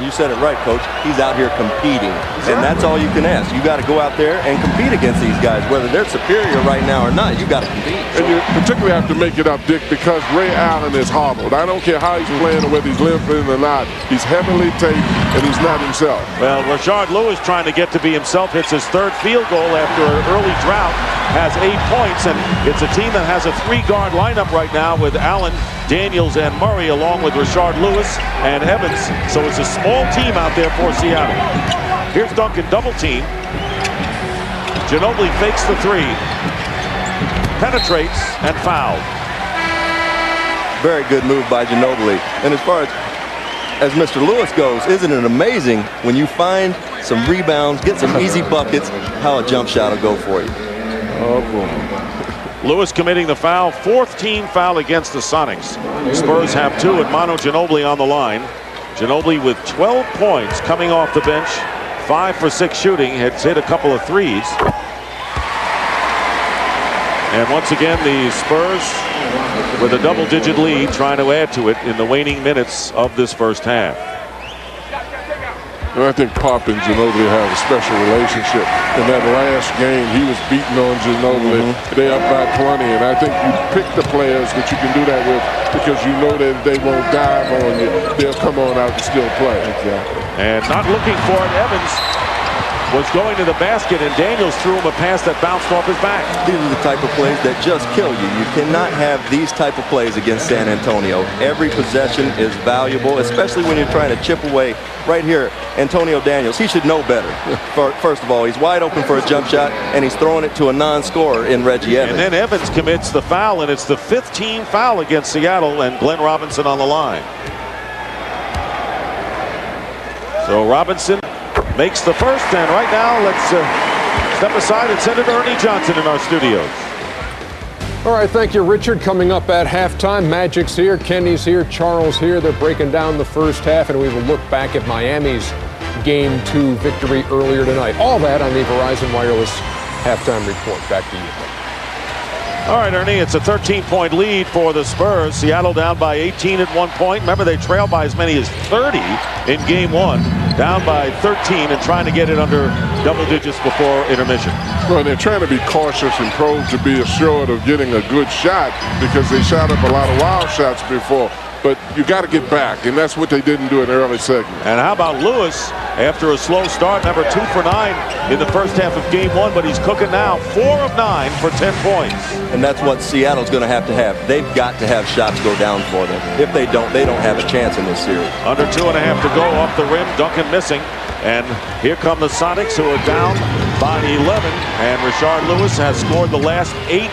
You said it right, Coach. He's out here competing, and that's all you can ask. You got to go out there and compete against these guys, whether they're superior right now or not. You got to compete. And you particularly have to make it up, Dick, because Ray Allen is hobbled. I don't care how he's playing or whether he's limping or not. He's heavily taped, and he's not himself. Well, Rashard Lewis trying to get to be himself. Hits his 3rd field goal after an early drought. Has 8 points, and it's a team that has a 3-guard lineup right now with Allen, Daniels, and Murray, along with Rashard Lewis and Evans. So it's a small team out there for Seattle. Here's Duncan, double team. Ginobili fakes the 3, penetrates, and fouled. Very good move by Ginobili. And as far as Mr. Lewis goes, isn't it amazing when you find some rebounds, get some easy buckets, how a jump shot will go for you? Oh, boy. Lewis committing the foul, 4th team foul against the Sonics. Spurs have 2, and Manu Ginobili on the line. Ginobili with 12 points coming off the bench, 5 for 6 shooting, has hit a couple of threes. And once again, the Spurs with a double-digit lead, trying to add to it in the waning minutes of this first half. And I think Pop and Ginobili have a special relationship. In that last game, he was beating on Ginobili. They up by 20, and I think you pick the players that you can do that with because you know that they won't dive on you. They'll come on out and still play. Exactly. And not looking for it, Evans was going to the basket, and Daniels threw him a pass that bounced off his back. These are the type of plays that just kill you. You cannot have these type of plays against San Antonio. Every possession is valuable, especially when you're trying to chip away. Right here, Antonio Daniels, he should know better. First of all, he's wide open for a jump shot, and he's throwing it to a non-scorer in Reggie Evans. And then Evans commits the foul, and it's the 5th team foul against Seattle, and Glenn Robinson on the line. So Robinson makes the first, and right now let's step aside and send it to Ernie Johnson in our studios. All right, thank you, Richard. Coming up at halftime, Magic's here, Kenny's here, Charles here. They're breaking down the first half, and we will look back at Miami's Game 2 victory earlier tonight. All that on the Verizon Wireless halftime report. Back to you. All right, Ernie, it's a 13-point lead for the Spurs. Seattle down by 18 at one point. Remember, they trailed by as many as 30 in Game 1. Down by 13 and trying to get it under double digits before intermission. Well, they're trying to be cautious and probe to be assured of getting a good shot because they shot up a lot of wild shots before. But you got to get back, and that's what they didn't do in the early segment. And how about Lewis after a slow start? Number 2 for 9 in the first half of Game 1, but he's cooking now. 4 of 9 for 10 points. And that's what Seattle's going to have. They've got to have shots go down for them. If they don't have a chance in this series. Under 2.5 to go off the rim. Duncan missing. And here come the Sonics, who are down by 11. And Rashard Lewis has scored the last 8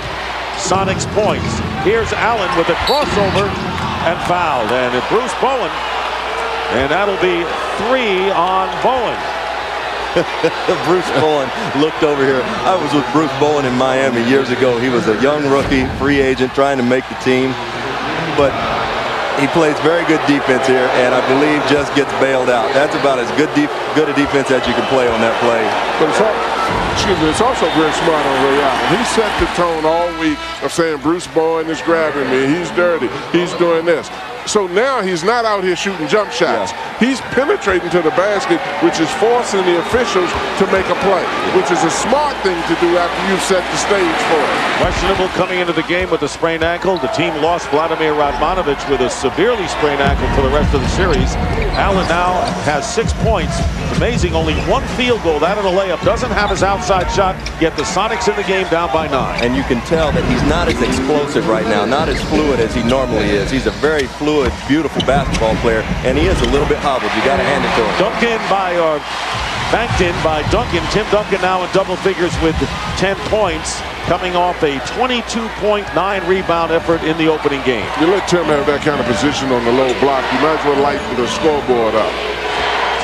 Sonics points. Here's Allen with a crossover and fouled. And it's Bruce Bowen. And that'll be 3 on Bowen. Bruce Bowen looked over here. I was with Bruce Bowen in Miami years ago. He was a young rookie, free agent, trying to make the team. But he plays very good defense here, and I believe just gets bailed out. That's about as good a defense as you can play on that play. But it's also very smart on Ray Allen. He set the tone all week of saying Bruce Bowen is grabbing me, he's dirty, he's doing this. So now he's not out here shooting jump shots. Yeah. He's penetrating to the basket, which is forcing the officials to make a play, which is a smart thing to do after you've set the stage for it. Questionable coming into the game with a sprained ankle. The team lost Vladimir Radmanovic with a severely sprained ankle for the rest of the series. Allen now has 6 points. It's amazing, only 1 field goal, that and a layup. Doesn't have his outside shot, yet the Sonics in the game down by 9. And you can tell that he's not as explosive right now, not as fluid as he normally is. He's a very fluid, beautiful basketball player, and he is a little bit hobbled. You got to hand it to him. Banked in by Duncan. Tim Duncan now in double figures with 10 points, coming off a 22.9 rebound effort in the opening game. You let Tim have that kind of position on the low block, you might as well lighten the scoreboard up.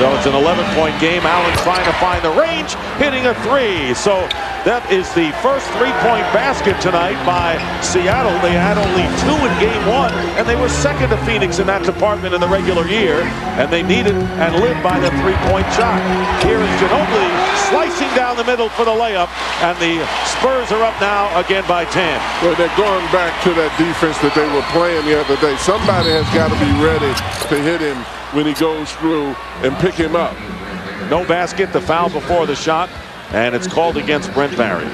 So it's an 11-point game. Allen trying to find the range, hitting a 3. So that is the first 3-point basket tonight by Seattle. They had only 2 in Game 1, and they were second to Phoenix in that department in the regular year, and they needed and lived by the 3-point shot. Here is Ginobili slicing down the middle for the layup, and the Spurs are up now again by 10. Well, they're going back to that defense that they were playing the other day. Somebody has got to be ready to hit him when he goes through and pick him up. No basket, the foul before the shot, and it's called against Brent Barry.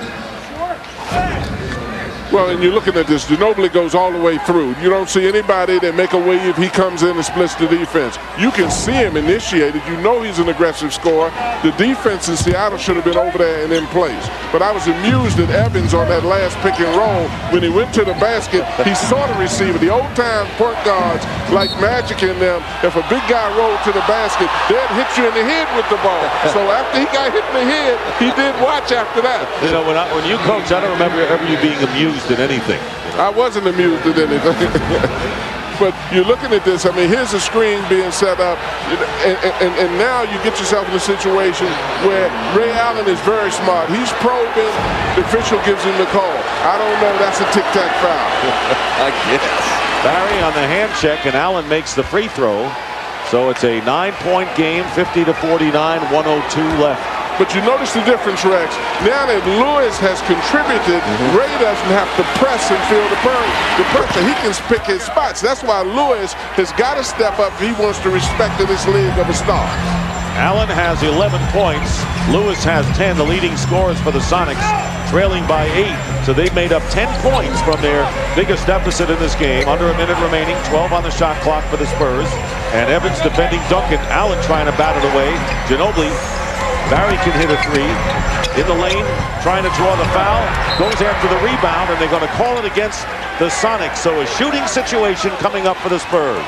Well, and you're looking at this, Ginobili goes all the way through. You don't see anybody that make a wave if he comes in and splits the defense. You can see him initiated. You know he's an aggressive scorer. The defense in Seattle should have been over there and in place. But I was amused at Evans on that last pick and roll. When he went to the basket, he saw the receiver. The old-time point guards like Magic in them, if a big guy rolled to the basket, they'd hit you in the head with the ball. So after he got hit in the head, he did watch after that. You know, when you coach, I don't remember ever you being amused at anything. I wasn't amused at anything. But you're looking at this, I mean, here's a screen being set up, and now you get yourself in a situation where Ray Allen is very smart. He's probing, the official gives him the call. I don't know, that's a tic-tac foul. I guess. Barry on the hand check, and Allen makes the free throw. So it's a 9-point game, 50-49, 102 left. But you notice the difference, Rex. Now that Lewis has contributed, Ray doesn't have to press and feel the pressure. He can pick his spots. That's why Lewis has got to step up if he wants to respect in this league of a star. Allen has 11 points. Lewis has 10, the leading scorers for the Sonics, trailing by 8. So they've made up 10 points from their biggest deficit in this game. Under a minute remaining, 12 on the shot clock for the Spurs. And Evans defending Duncan. Allen trying to bat it away. Ginobili. Barry can hit a three. In the lane, trying to draw the foul. Goes after the rebound, and they're going to call it against the Sonics. So a shooting situation coming up for the Spurs.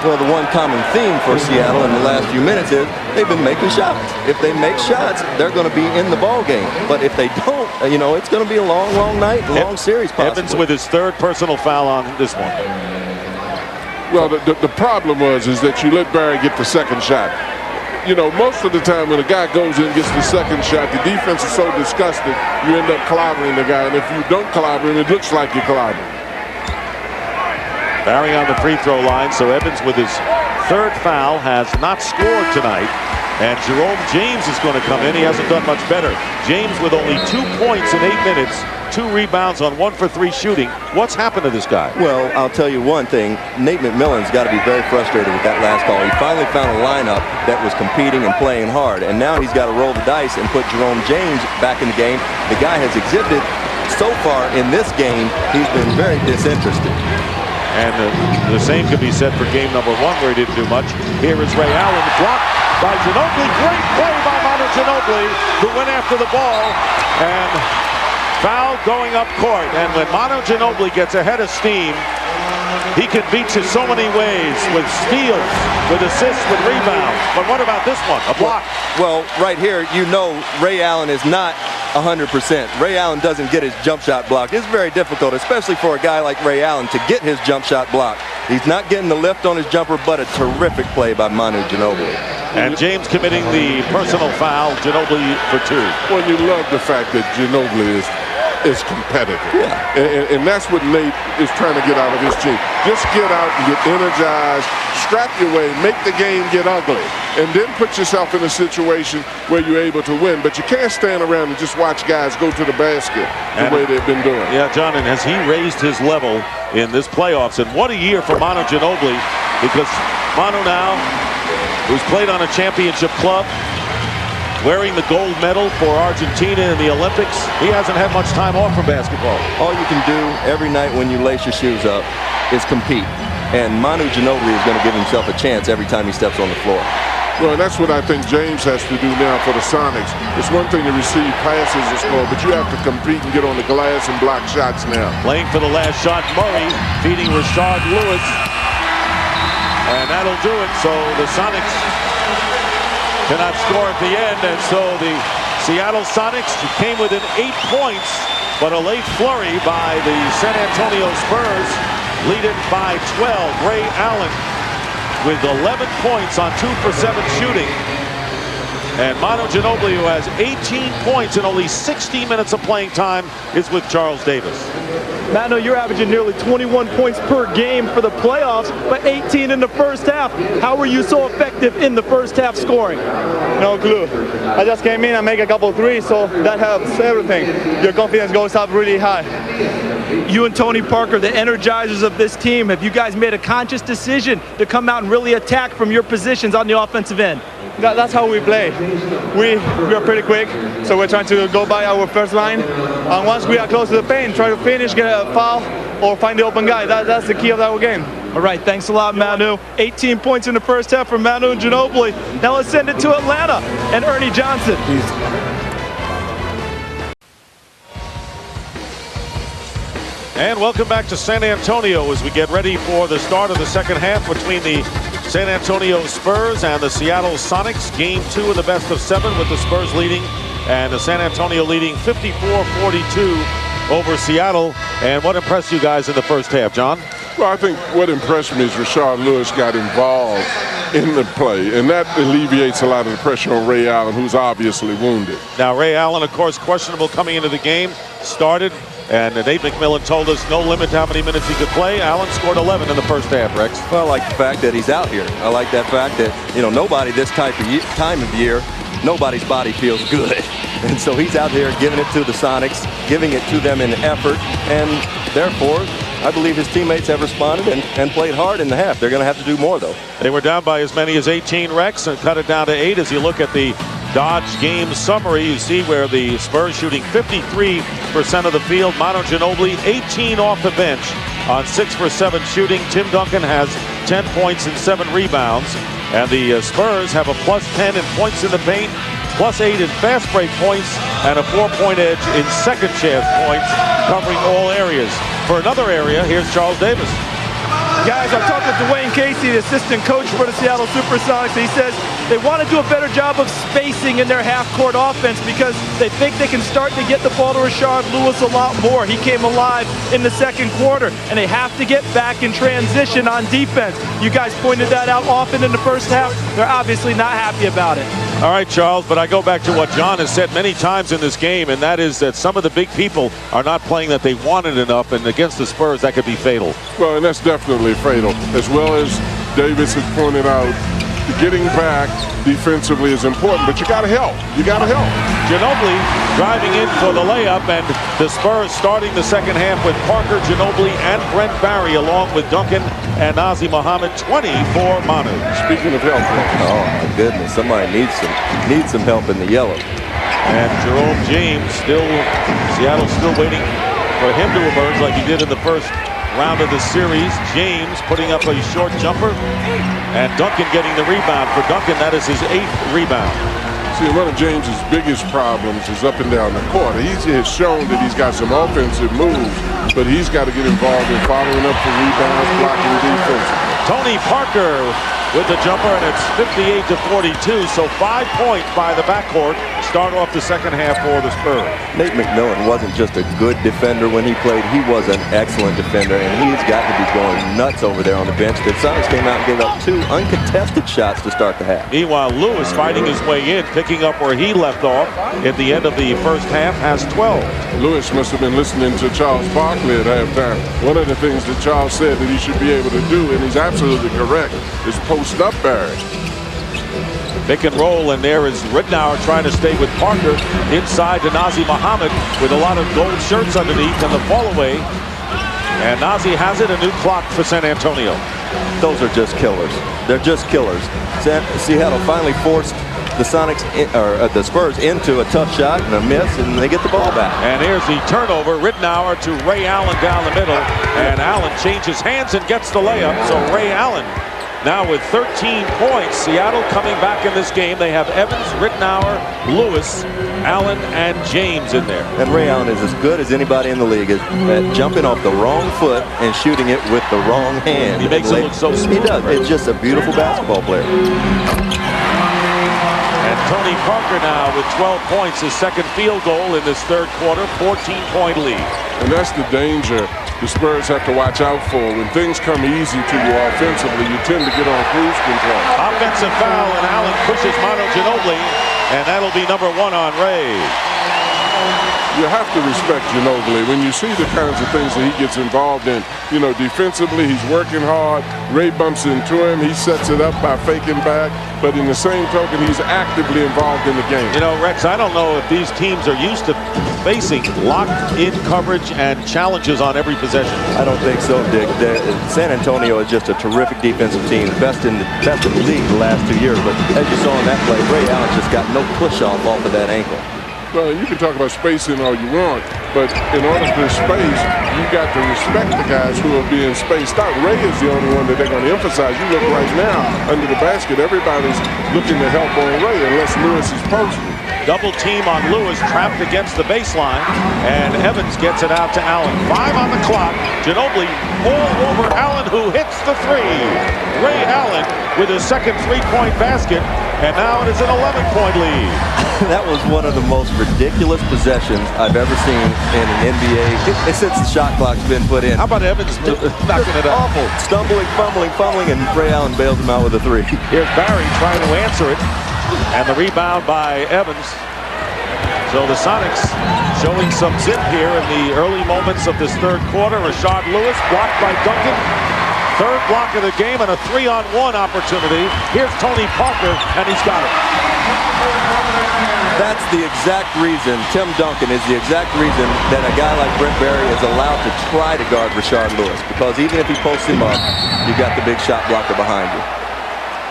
Well, the one common theme for Seattle in the last few minutes is they've been making shots. If they make shots, they're going to be in the ball game. But if they don't, you know, it's going to be a long, long night, long series possibly. Evans with his third personal foul on this one. Well, the problem is that you let Barry get the second shot. You know, most of the time when a guy goes in and gets the second shot, the defense is so disgusted, you end up clobbering the guy. And if you don't clobber him, it looks like you're clobbering. Barry on the free throw line, so Evans with his third foul has not scored tonight. And Jerome James is going to come in. He hasn't done much better. James with only 2 points in 8 minutes, 2 rebounds on 1 for 3 shooting. What's happened to this guy? Well, I'll tell you one thing. Nate McMillan's got to be very frustrated with that last call. He finally found a lineup that was competing and playing hard. And now he's got to roll the dice and put Jerome James back in the game. The guy has exhibited so far in this game, he's been very disinterested. And the same could be said for game number 1, where he didn't do much. Here is Ray Allen, blocked by Ginobili. Great play by Manu Ginobili, who went after the ball. And foul going up court. And when Manu Ginobili gets ahead of steam, he can beat you so many ways, with steals, with assists, with rebounds. But what about this one? A block. Well, right here, you know Ray Allen is not 100%. Ray Allen doesn't get his jump shot blocked. It's very difficult, especially for a guy like Ray Allen, to get his jump shot blocked. He's not getting the lift on his jumper, but a terrific play by Manu Ginobili. And James committing the personal foul, Ginobili for 2. Well, you love the fact that Ginobili is competitive. Yeah. And that's what Nate is trying to get out of his team. Just get out and get energized, scrap your way, make the game get ugly, and then put yourself in a situation where you're able to win. But you can't stand around and just watch guys go to the basket the way they've been doing. Yeah, John, and has he raised his level in this playoffs? And what a year for Manu Ginobili, because Manu now, who's played on a championship club, wearing the gold medal for Argentina in the Olympics, he hasn't had much time off from basketball. All you can do every night when you lace your shoes up is compete. And Manu Ginobili is going to give himself a chance every time he steps on the floor. Well, that's what I think James has to do now for the Sonics. It's one thing to receive passes and score, but you have to compete and get on the glass and block shots now. Playing for the last shot, Murray feeding Rashard Lewis. And that'll do it. So the Sonics cannot score at the end, and so the Seattle Sonics came within 8 points, but a late flurry by the San Antonio Spurs lead it by 12. Ray Allen with 11 points on 2 for 7 shooting. And Manu Ginobili, who has 18 points in only 60 minutes of playing time, is with Charles Davis. Manu, you're averaging nearly 21 points per game for the playoffs, but 18 in the first half. How were you so effective in the first half scoring? No clue. I just came in and make a couple of threes, so that helps everything. Your confidence goes up really high. You and Tony Parker, the energizers of this team, have you guys made a conscious decision to come out and really attack from your positions on the offensive end? That's how we play. We are pretty quick, so we're trying to go by our first line. And once we are close to the paint, try to finish, get a foul, or find the open guy. That's the key of our game. All right, thanks a lot, Manu. 18 points in the first half for Manu and Ginobili. Now let's send it to Atlanta and Ernie Johnson. And welcome back to San Antonio as we get ready for the start of the second half between the San Antonio Spurs and the Seattle Sonics. Game 2 of the best of 7 with the Spurs leading and the San Antonio leading 54-42 over Seattle. And what impressed you guys in the first half, John? Well, I think what impressed me is Rashard Lewis got involved in the play, and that alleviates a lot of the pressure on Ray Allen, who's obviously wounded. Now, Ray Allen, of course, questionable coming into the game, started, and Nate McMillan told us no limit to how many minutes he could play. Allen scored 11 in the first half, Rex. Well, I like the fact that he's out here. I like that fact that, nobody this time of year, nobody's body feels good. And so he's out here giving it to the Sonics, giving it to them in effort, and therefore, I believe his teammates have responded and played hard in the half. They're going to have to do more, though. They were down by as many as 18, Rex, and cut it down to 8. As you look at the Dodge game summary, you see where the Spurs shooting 53% of the field. Manu Ginobili, 18 off the bench on 6 for 7 shooting. Tim Duncan has 10 points and 7 rebounds. And the Spurs have a plus 10 in points in the paint, plus 8 in fast break points, and a 4-point edge in second chance points, covering all areas. For another area, here's Charles Davis. Guys, I talked with Dwayne Casey, the assistant coach for the Seattle Supersonics. He says they want to do a better job of spacing in their half-court offense because they think they can start to get the ball to Rashard Lewis a lot more. He came alive in the second quarter, and they have to get back in transition on defense. You guys pointed that out often in the first half. They're obviously not happy about it. All right, Charles, but I go back to what John has said many times in this game, and that is that some of the big people are not playing that they wanted enough, and against the Spurs, that could be fatal. Well, and that's definitely fatal. As well as Davis has pointed out, getting back defensively is important, but you got to help. You got to help. Ginobili driving in for the layup, and the Spurs starting the second half with Parker, Ginobili, and Brent Barry, along with Duncan and Nazr Mohammed. 20 for Manu. Speaking of help, oh my goodness, somebody needs some help in the yellow. And Jerome James Seattle still waiting for him to emerge like he did in the first round of the series. James putting up a short jumper, and Duncan getting the rebound. For Duncan, that is his 8th rebound. See, one of James's biggest problems is up and down the court. He has shown that he's got some offensive moves, but he's got to get involved in following up for rebounds, blocking defense. Tony Parker with the jumper, and it's 58-42, so 5 points by the backcourt. Start off the second half for the Spurs. Nate McMillan wasn't just a good defender when he played. He was an excellent defender, and he's got to be going nuts over there on the bench. The Sonics came out and gave up 2 uncontested shots to start the half. Meanwhile, Lewis fighting his way in, picking up where he left off at the end of the first half, has 12. Lewis must have been listening to Charles Barkley at halftime. One of the things that Charles said that he should be able to do, and he's absolutely correct, is post up Barry. Pick and roll, and there is Ridnour trying to stay with Parker inside to Nazr Mohammed with a lot of gold shirts underneath and the fall away. And Nazr has it, a new clock for San Antonio. Those are just killers. They're just killers. Seattle finally forced the Sonics, the Spurs, into a tough shot and a miss, and they get the ball back. And here's the turnover. Ridnour to Ray Allen down the middle, and Allen changes hands and gets the layup. So Ray Allen now with 13 points. Seattle coming back in this game. They have Evans, Ridnour, Lewis, Allen, and James in there. And Ray Allen is as good as anybody in the league at jumping off the wrong foot and shooting it with the wrong hand. He makes it look so smooth. He does. It's just a beautiful basketball player. And Tony Parker now with 12 points, his second field goal in this third quarter, 14-point lead. And that's the danger the Spurs have to watch out for. When things come easy to you offensively, you tend to get on cruise control. Offensive foul, and Allen pushes Manu Ginobili, and that'll be number 1 on Ray. You have to respect Ginobili. When you see the kinds of things that he gets involved in, defensively, he's working hard. Ray bumps into him. He sets it up by faking back. But in the same token, he's actively involved in the game. Rex, I don't know if these teams are used to facing locked-in coverage and challenges on every possession. I don't think so, Dick. San Antonio is just a terrific defensive team, best in the league the last 2 years. But as you saw in that play, Ray Allen just got no push-off off of that ankle. Well, you can talk about spacing all you want, but in order to space, you got to respect the guys who are being spaced out. Ray is the only one that they're going to emphasize. You look right now under the basket, everybody's looking to help on Ray unless Lewis is posting. Double team on Lewis, trapped against the baseline, and Evans gets it out to Allen. 5 on the clock. Ginobili all over Allen, who hits the 3. Ray Allen with his second 3-point basket, And now it is an 11-point lead. That was one of the most ridiculous possessions I've ever seen in an NBA since the shot clock's been put in. How about Evans knocking it out? Awful. Stumbling, fumbling, and Ray Allen bails him out with a three. Here's Barry trying to answer it. And the rebound by Evans. So the Sonics showing some zip here in the early moments of this third quarter. Rashard Lewis blocked by Duncan. Third block of the game and a 3-on-1 opportunity. Here's Tony Parker, and he's got it. That's the exact reason, Tim Duncan is the exact reason that a guy like Brent Barry is allowed to try to guard Rashard Lewis. Because even if he posts him up, you got the big shot blocker behind you.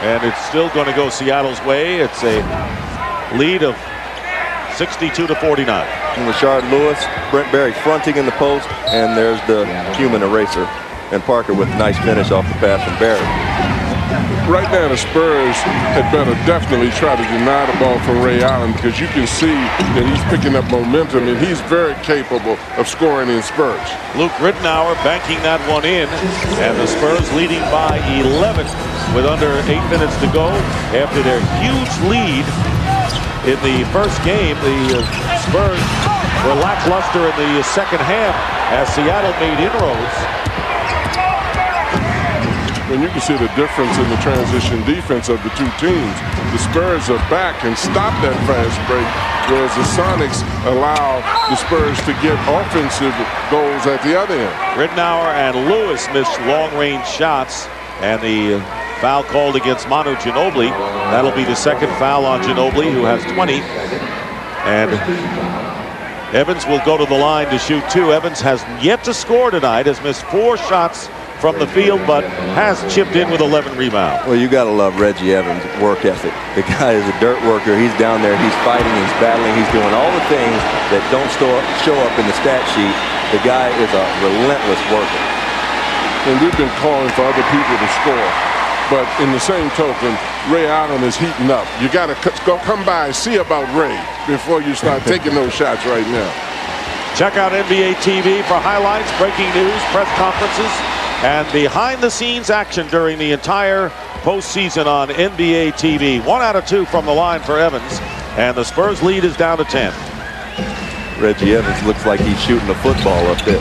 And it's still going to go Seattle's way. It's a lead of 62-49. And Rashard Lewis, Brent Barry fronting in the post, and there's the human eraser. And Parker with a nice finish off the pass from Barry. Right now, the Spurs had better definitely try to deny the ball from Ray Allen, because you can see that he's picking up momentum, and he's very capable of scoring in spurts. Luke Rittenauer banking that one in, and the Spurs leading by 11 with under 8 minutes to go after their huge lead in the first game. The Spurs were lackluster in the second half as Seattle made inroads. And you can see the difference in the transition defense of the two teams. The Spurs are back and stop that fast break, whereas the Sonics allow the Spurs to get offensive goals at the other end. Rittenauer and Lewis missed long-range shots, and the foul called against Manu Ginobili. That'll be the second foul on Ginobili, who has 20. And Evans will go to the line to shoot 2. Evans has yet to score tonight, has missed 4 shots from the field, but has chipped in with 11 rebounds. Well, you got to love Reggie Evans' work ethic. The guy is a dirt worker. He's down there. He's fighting. He's battling. He's doing all the things that don't show up in the stat sheet. The guy is a relentless worker. And we've been calling for other people to score. But in the same token, Ray Allen is heating up. You got to go come by and see about Ray before you start taking those shots right now. Check out NBA TV for highlights, breaking news, press conferences, and behind-the-scenes action during the entire postseason on NBA TV. 1 out of 2 from the line for Evans, and the Spurs lead is down to 10. Reggie Evans looks like he's shooting a football up there.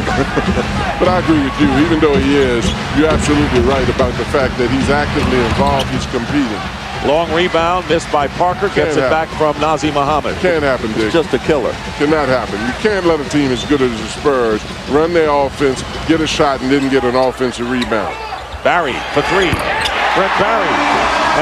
But I agree with you. Even though he is, you're absolutely right about the fact that he's actively involved. He's competing. Long rebound, missed by Parker, gets it back from Nazr Mohammed. Can't happen, Dick. It's just a killer. Cannot happen. You can't let a team as good as the Spurs run their offense, get a shot, and then get an offensive rebound. Barry for 3. Brent Barry.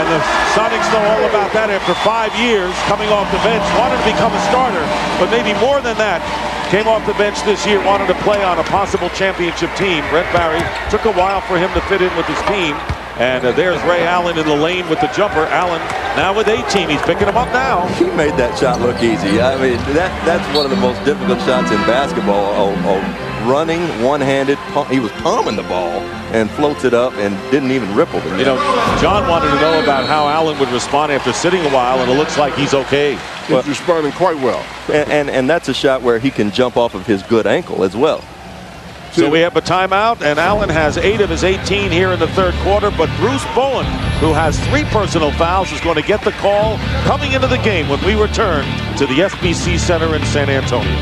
And the Sonics know all about that after 5 years coming off the bench. Wanted to become a starter, but maybe more than that. Came off the bench this year, wanted to play on a possible championship team. Brent Barry, took a while for him to fit in with his team. And there's Ray Allen in the lane with the jumper. Allen now with 18. He's picking him up now. He made that shot look easy. I mean, that's one of the most difficult shots in basketball. Running one-handed, he was palming the ball and floats it up and didn't even ripple. You know, John wanted to know about how Allen would respond after sitting a while, and it looks like he's okay. He's responding quite well. And that's a shot where he can jump off of his good ankle as well. So we have a timeout, and Allen has 8 of his 18 here in the third quarter, but Bruce Bowen, who has 3 personal fouls, is going to get the call coming into the game when we return to the SBC Center in San Antonio.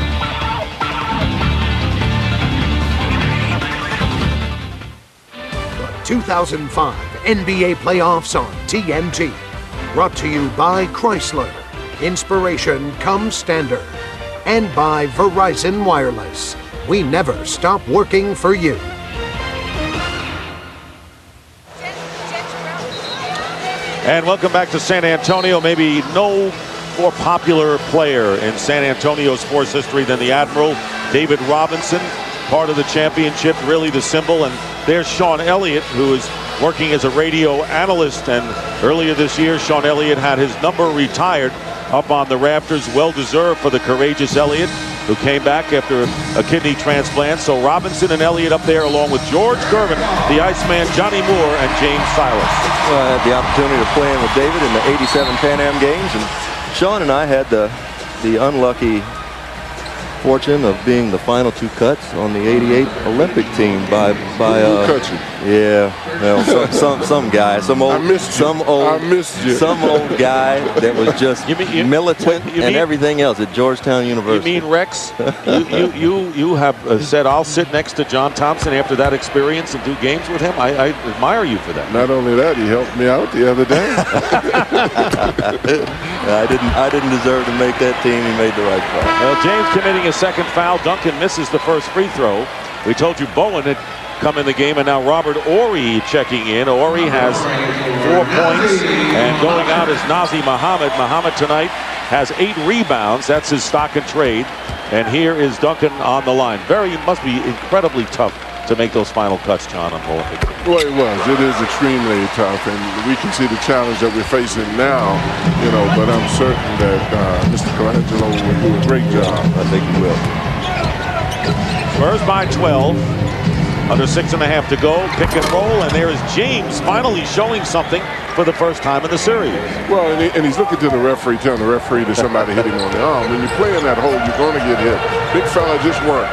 The 2005 NBA Playoffs on TNT. Brought to you by Chrysler. Inspiration comes standard. And by Verizon Wireless. We never stop working for you. And welcome back to San Antonio. Maybe no more popular player in San Antonio sports history than the Admiral, David Robinson, part of the championship, really the symbol. And there's Sean Elliott, who is working as a radio analyst. And earlier this year, Sean Elliott had his number retired up on the rafters. Well-deserved for the courageous Elliott, who came back after a kidney transplant. So Robinson and Elliott up there along with George Gervin, the Iceman, Johnny Moore, and James Silas. Well, I had the opportunity to play in with David in the '87 Pan Am Games, and Sean and I had the unlucky fortune of being the final 2 cuts on the '88 Olympic team by Who cut you? yeah, well, some guy, some old guy that was just militant and everything else at Georgetown University. You mean Rex? you have said I'll sit next to John Thompson after that experience and do games with him. I admire you for that. Not only that, he helped me out the other day. I didn't deserve to make that team. He made the right call. Well, James committing a second foul. Duncan misses the first free throw. We told you Bowen had come in the game, and now Robert Horry checking in. Horry has 4 points, and going out is Nazi Muhammad. Muhammad tonight has 8 rebounds. That's his stock and trade. And here is Duncan on the line. Must be incredibly tough to make those final cuts, John, on Olympic. Well, it was. It is extremely tough, and we can see the challenge that we're facing now, but I'm certain that Mr. Colangelo will do a great job. I think he will. Spurs by 12. Under 6.5 to go. Pick and roll, and there is James finally showing something for the first time in the series. Well, and he's looking to the referee, telling the referee that somebody hit him on the arm. When you play in that hole, you're going to get hit. Big fella, just work.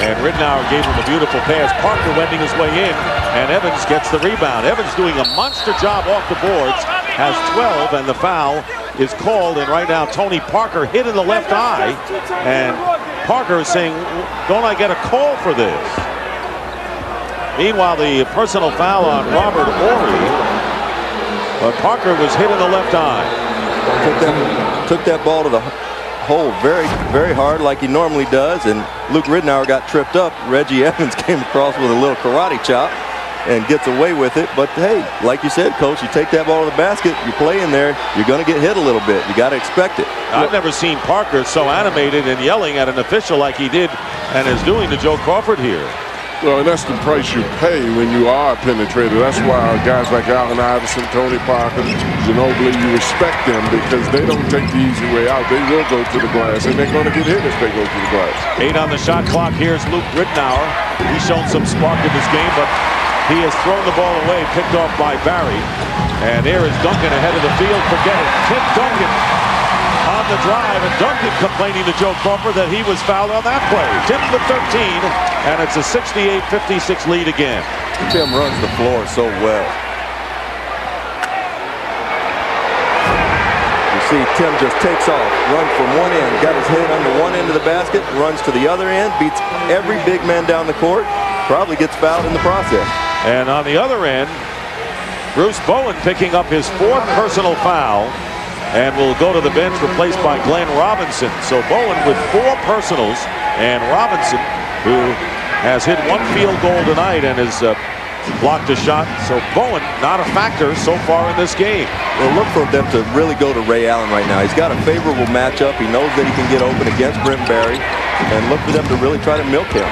And Ridnour gave him a beautiful pass. Parker wending his way in, and Evans gets the rebound. Evans doing a monster job off the boards, has 12, and the foul is called. And right now, Tony Parker hit in the left eye, and Parker is saying, don't I get a call for this? Meanwhile, the personal foul on Robert Horry, but Parker was hit in the left eye. Took that ball to the hole very, very hard like he normally does, and Luke Ridnour got tripped up. Reggie Evans came across with a little karate chop and gets away with it. But hey, like you said, Coach, you take that ball to the basket, you play in there, you're going to get hit a little bit. You got to expect it. I've never seen Parker so animated and yelling at an official like he did and is doing to Joe Crawford here. Well, and that's the price you pay when you are a penetrator. That's why guys like Allen Iverson, Tony Parker, Ginobili, you respect them because they don't take the easy way out. They will go to the glass, and they're going to get hit if they go to the glass. 8 on the shot clock. Here's Luke Ridnour. He's shown some spark in this game, but he has thrown the ball away, picked off by Barry. And there is Duncan ahead of the field. Forget it. Tim Duncan on the drive, and Duncan complaining to Joe Crawford that he was fouled on that play. Tim with 13, and it's a 68-56 lead again. Tim runs the floor so well. You see Tim just takes off, runs from one end, got his head under one end of the basket, runs to the other end, beats every big man down the court, probably gets fouled in the process. And on the other end, Bruce Bowen picking up his 4th personal foul, and will go to the bench, replaced by Glenn Robinson. So Bowen with 4 personals, and Robinson, who has hit 1 field goal tonight and has blocked a shot. So Bowen not a factor so far in this game. Well, look for them to really go to Ray Allen right now. He's got a favorable matchup. He knows that he can get open against Brent Barry, and look for them to really try to milk him.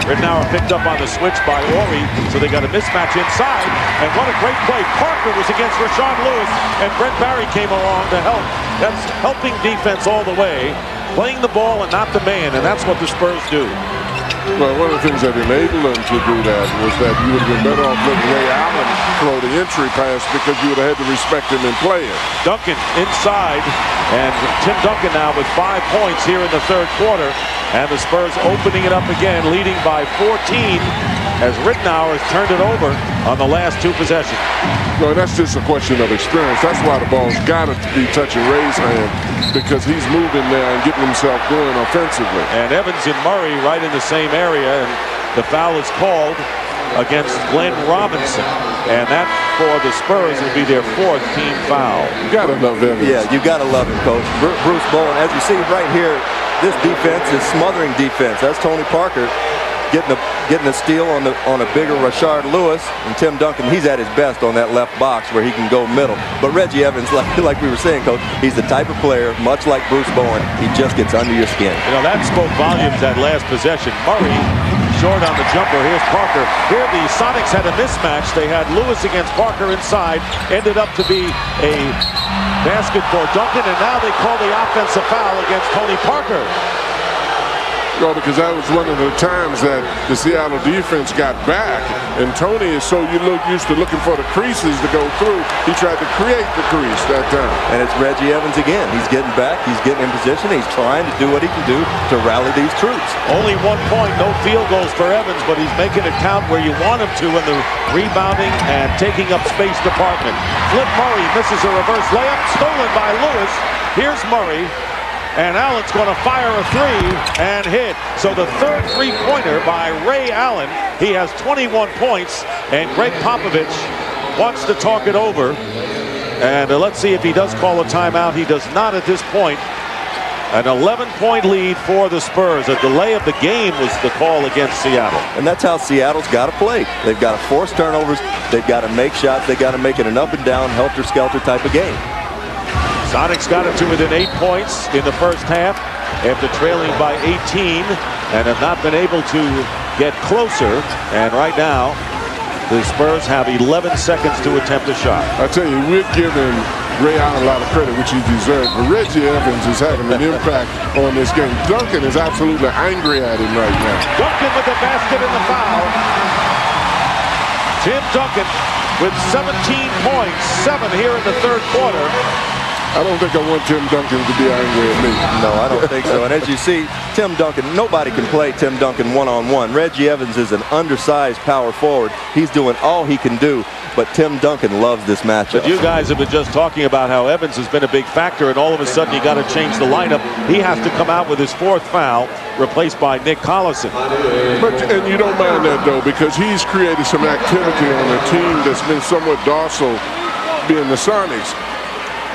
Ridnour picked up on the switch by Horry, so they got a mismatch inside. And what a great play. Parker was against Rashawn Lewis, and Brent Barry came along to help. That's helping defense all the way, playing the ball and not the man, and that's what the Spurs do. Well, one of the things that enabled them to do that was that you would have been better off letting Ray Allen throw the entry pass because you would have had to respect him in playing. Duncan inside, and Tim Duncan now with 5 points here in the 3rd quarter. And the Spurs opening it up again, leading by 14 as Ridnour has turned it over on the last 2 possessions. Well, that's just a question of experience. That's why the ball's got to be touching Ray's hand, because he's moving there and getting himself going offensively. And Evans and Murray right in the same area, and the foul is called against Glenn Robinson. And that, for the Spurs, will be their 4th team foul. You got to love Evans. Yeah, you got to love him, Coach. Bruce Bowen, as you see right here, this defense is smothering defense. That's Tony Parker getting a steal on a bigger Rashard Lewis, and Tim Duncan, he's at his best on that left box where he can go middle. But Reggie Evans, like we were saying, Coach, he's the type of player, much like Bruce Bowen, he just gets under your skin. You know, that spoke volumes, that last possession. Murray short on the jumper. Here's Parker. Here the Sonics had a mismatch. They had Lewis against Parker inside. Ended up to be a basket for Duncan, and now they call the offensive foul against Tony Parker. Well, because that was one of the times that the Seattle defense got back, and Tony is so used to looking for the creases to go through, he tried to create the crease that time. And it's Reggie Evans again. He's getting back, he's getting in position, he's trying to do what he can do to rally these troops. Only 1 point, no field goals for Evans, but he's making it count where you want him to in the rebounding and taking up space department. Flip Murray misses a reverse layup, stolen by Lewis. Here's Murray. And Allen's going to fire a three and hit. So the third three-pointer by Ray Allen. He has 21 points, and Greg Popovich wants to talk it over. And let's see if he does call a timeout. He does not at this point. An 11-point lead for the Spurs. A delay of the game was the call against Seattle. And that's how Seattle's got to play. They've got to force turnovers. They've got to make shots. They've got to make it an up-and-down, helter-skelter type of game. Sonics got it to within 8 points in the first half after trailing by 18 and have not been able to get closer. And right now, the Spurs have 11 seconds to attempt a shot. I tell you, we're giving Ray Allen a lot of credit, which he deserves. But Reggie Evans is having an impact on this game. Duncan is absolutely angry at him right now. Duncan with the basket and the foul. Tim Duncan with 17 points, 7 here in the third quarter. I don't think I want Tim Duncan to be angry at me. No, I don't think so. And as you see, Tim Duncan, nobody can play Tim Duncan one-on-one. Reggie Evans is an undersized power forward. He's doing all he can do, but Tim Duncan loves this matchup. But you guys have been just talking about how Evans has been a big factor, and all of a sudden you got to change the lineup. He has to come out with his fourth foul, replaced by Nick Collison. And you don't mind that, though, because he's created some activity on a team that's been somewhat docile, being the Sonics.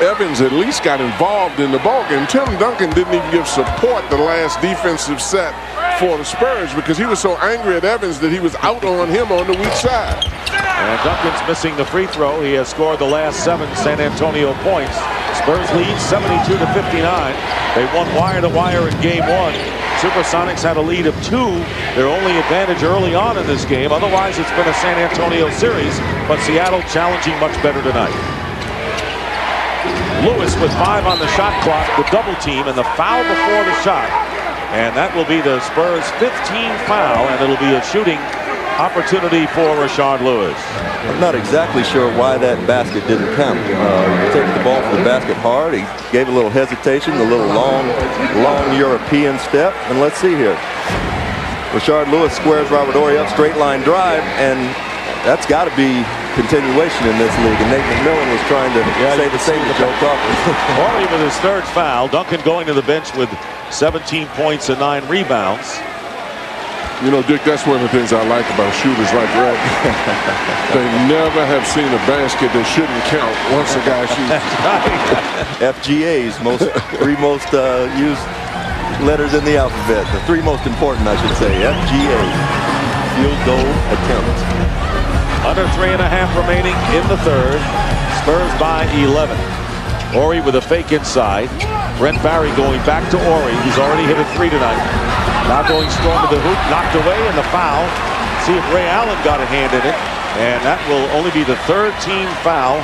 Evans at least got involved in the ballgame. Tim Duncan didn't even give support the last defensive set for the Spurs because he was so angry at Evans that he was out on him on the weak side. And Duncan's missing the free throw. He has scored the last 7 San Antonio points. Spurs lead 72-59. They won wire to wire in game 1. Supersonics had a lead of 2. Their only advantage early on in this game. Otherwise, it's been a San Antonio series, but Seattle challenging much better tonight. Lewis with 5 on the shot clock, the double team, and the foul before the shot. And that will be the Spurs' 15th foul, and it'll be a shooting opportunity for Rashard Lewis. I'm not exactly sure why that basket didn't count. Taking the ball from the basket hard. He gave a little hesitation, a little long European step. And let's see here. Rashard Lewis squares Robert Horry up, straight line drive, and that's got to be continuation in this league. And Nate McMillan was trying to say the same to Joe Crawford. Horry with his 3rd foul. Duncan going to the bench with 17 points and 9 rebounds. You know, Dick, that's one of the things I like about shooters like Red. They never have seen a basket that shouldn't count once a guy shoots. FGA's 3 most used letters in the alphabet. The 3 most important, I should say. FGA. Field goal attempt. Under 3.5 remaining in the third. Spurs by 11. Horry with a fake inside. Brent Barry going back to Horry. He's already hit a 3 tonight. Now going strong to the hoop, knocked away in the foul. See if Ray Allen got a hand in it. And that will only be the 3rd team foul.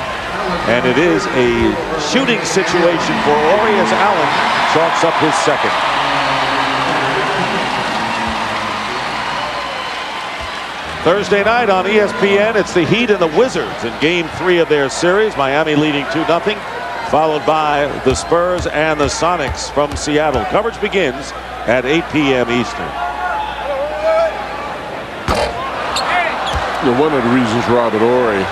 And it is a shooting situation for Horry as Allen chalks up his 2nd. Thursday night on ESPN, it's the Heat and the Wizards in Game 3 of their series. Miami leading 2-0, followed by the Spurs and the Sonics from Seattle. Coverage begins at 8 p.m. Eastern. You know, one of the reasons Robert Horry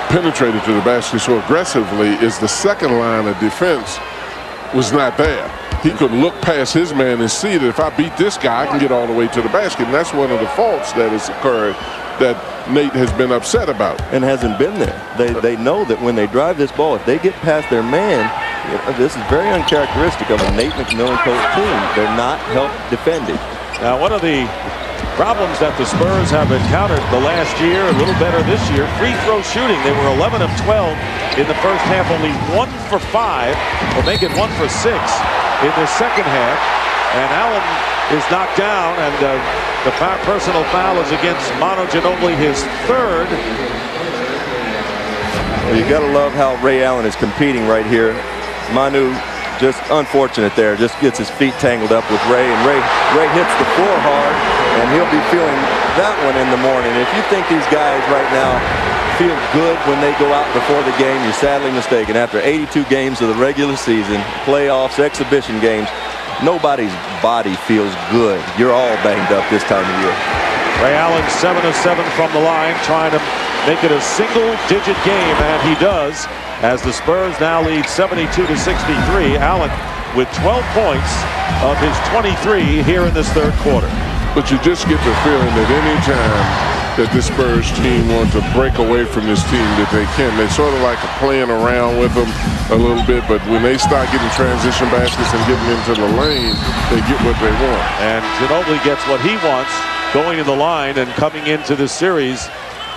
penetrated to the basket so aggressively is the second line of defense was not there. He could look past his man and see that if I beat this guy, I can get all the way to the basket. And that's one of the faults that has occurred that Nate has been upset about. And hasn't been there. They know that when they drive this ball, if they get past their man, this is very uncharacteristic of a Nate McMillan coach team. They're not help defending. Now, one of the problems that the Spurs have encountered the last year, a little better this year, free throw shooting. They were 11 of 12 in the first half, only 1 for 5, or make it 1 for 6 in the second half. And Allen is knocked down, and the personal foul is against Manu Ginobili, his 3rd. Well, you got to love how Ray Allen is competing right here. Manu just unfortunate there. Just gets his feet tangled up with Ray, and Ray hits the floor hard, and he'll be feeling that one in the morning. If you think these guys right now feel good when they go out before the game, you're sadly mistaken. After 82 games of the regular season, playoffs, exhibition games, nobody's body feels good. You're all banged up this time of year. Ray Allen 7 of 7 from the line, trying to make it a single-digit game, and he does, as the Spurs now lead 72-63. Allen with 12 points of his 23 here in this third quarter. But you just get the feeling that any time that this Spurs team wants to break away from this team, that they can. They sort of like playing around with them a little bit, but when they start getting transition baskets and getting into the lane, they get what they want. And Ginobili gets what he wants, going to the line and coming into this series.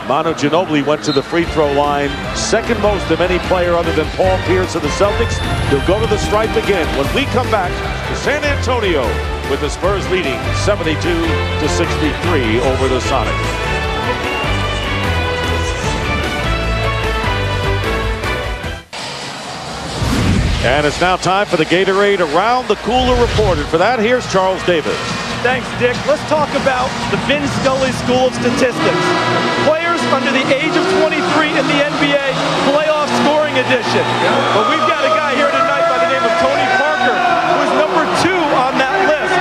Manu Ginobili went to the free throw line second most of any player other than Paul Pierce of the Celtics. He'll go to the stripe again when we come back to San Antonio, with the Spurs leading 72-63 over the Sonics. And it's now time for the Gatorade Around the Cooler Report. And for that, here's Charles Davis. Thanks, Dick. Let's talk about the Vin Scully School of Statistics. Players under the age of 23 in the NBA playoff scoring edition. But we've got a guy here tonight by the name of Tony Parker, who is number 2 on that list.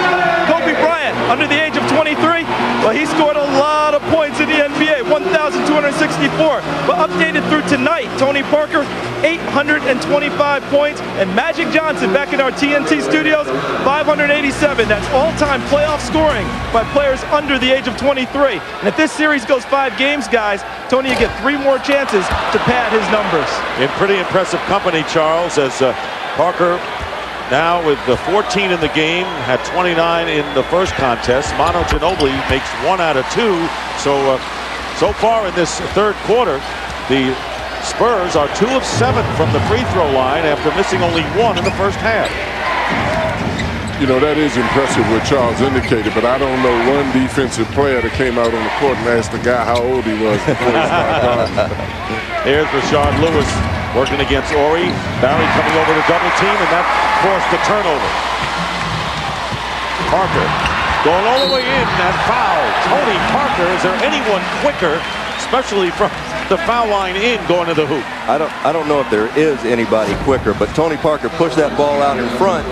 Kobe Bryant, under the age of 23, well, he scored a lot of points in the NBA, 1,264. But updated through tonight, Tony Parker, 825 points, and Magic Johnson back in our TNT studios, 587. That's all-time playoff scoring by players under the age of 23. And if this series goes 5 games, guys, Tony, you get 3 more chances to pad his numbers. In pretty impressive company, Charles, as Parker now with the 14 in the game, had 29 in the first contest. Manu Ginobili makes 1 out of 2. So far in this third quarter, the Spurs are 2 of 7 from the free throw line after missing only 1 in the first half. You know, that is impressive what Charles indicated, but I don't know one defensive player that came out on the court and asked the guy how old he was before he started guarding. Here's Rashard Lewis working against Ori. Barry coming over to double team, and that forced the turnover. Parker going all the way in, and foul. Tony Parker, is there anyone quicker, especially from the foul line in, going to the hoop? I don't know if there is anybody quicker, but Tony Parker pushed that ball out in front.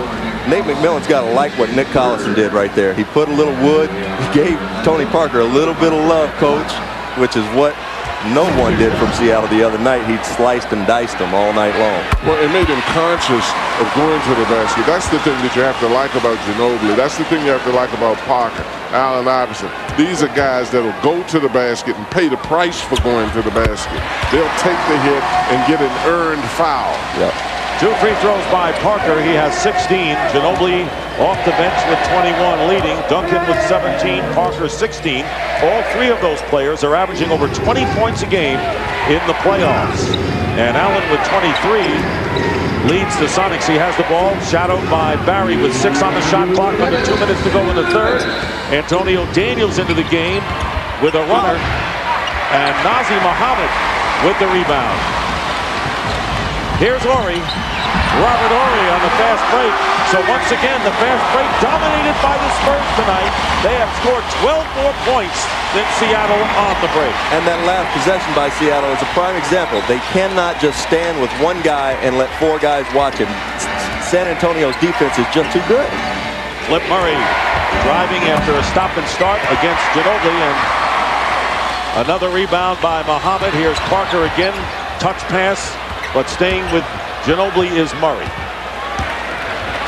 Nate McMillan's got to like what Nick Collison did right there. He put a little wood. He gave Tony Parker a little bit of love, coach, which is what no one did from Seattle the other night. He sliced and diced them all night long. Well, it made him conscious of going to the basket. That's the thing that you have to like about Ginobili. That's the thing you have to like about Parker, Allen Iverson. These are guys that will go to the basket and pay the price for going to the basket. They'll take the hit and get an earned foul. Yep. 2 free throws by Parker. He has 16. Ginobili off the bench with 21 leading. Duncan with 17. Parker 16. All 3 of those players are averaging over 20 points a game in the playoffs. And Allen with 23 leads the Sonics. He has the ball, shadowed by Barry with 6 on the shot clock, under 2 minutes to go in the third. Antonio Daniels into the game with a runner. And Nazr Mohammed with the rebound. Here's Ori. Robert Ori on the fast break. So once again, the fast break dominated by the Spurs tonight. They have scored 12 more points than Seattle on the break. And that last possession by Seattle is a prime example. They cannot just stand with one guy and let 4 guys watch him. San Antonio's defense is just too good. Flip Murray driving after a stop and start against Ginobili, and another rebound by Mohammed. Here's Parker again. Touch pass. But staying with Ginobili is Murray.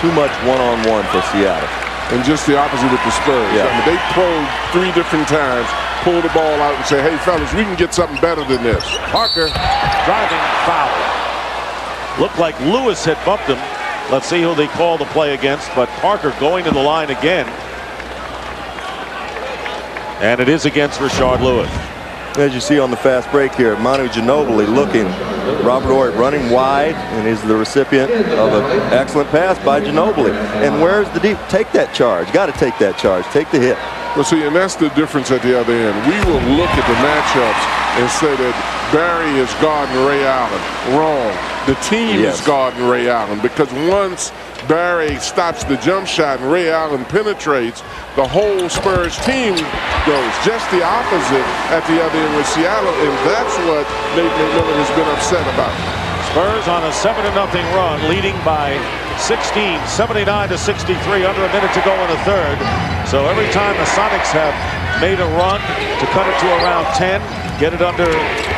Too much one-on-one for Seattle. And just the opposite with the Spurs. Yeah. I mean, they probed 3 different times, pull the ball out and say, hey, fellas, we can get something better than this. Parker driving foul. Looked like Lewis had bumped him. Let's see who they call the play against. But Parker going to the line again. And it is against Rashard Lewis. As you see on the fast break here, Manu Ginobili looking. Robert Ori running wide, and is the recipient of an excellent pass by Ginobili. And where's the deep? Take that charge. Got to take that charge. Take the hit. Well, see, and that's the difference at the other end. We will look at the matchups and say that Barry is guarding Ray Allen. Wrong. The team is guarding Ray Allen, because once Barry stops the jump shot and Ray Allen penetrates, the whole Spurs team goes just the opposite at the other end with Seattle, and that's what Nate McMillan has been upset about. Spurs on a 7-0 run, leading by 16, 79-63, under a minute to go in the third. So every time the Sonics have made a run to cut it to around 10, get it under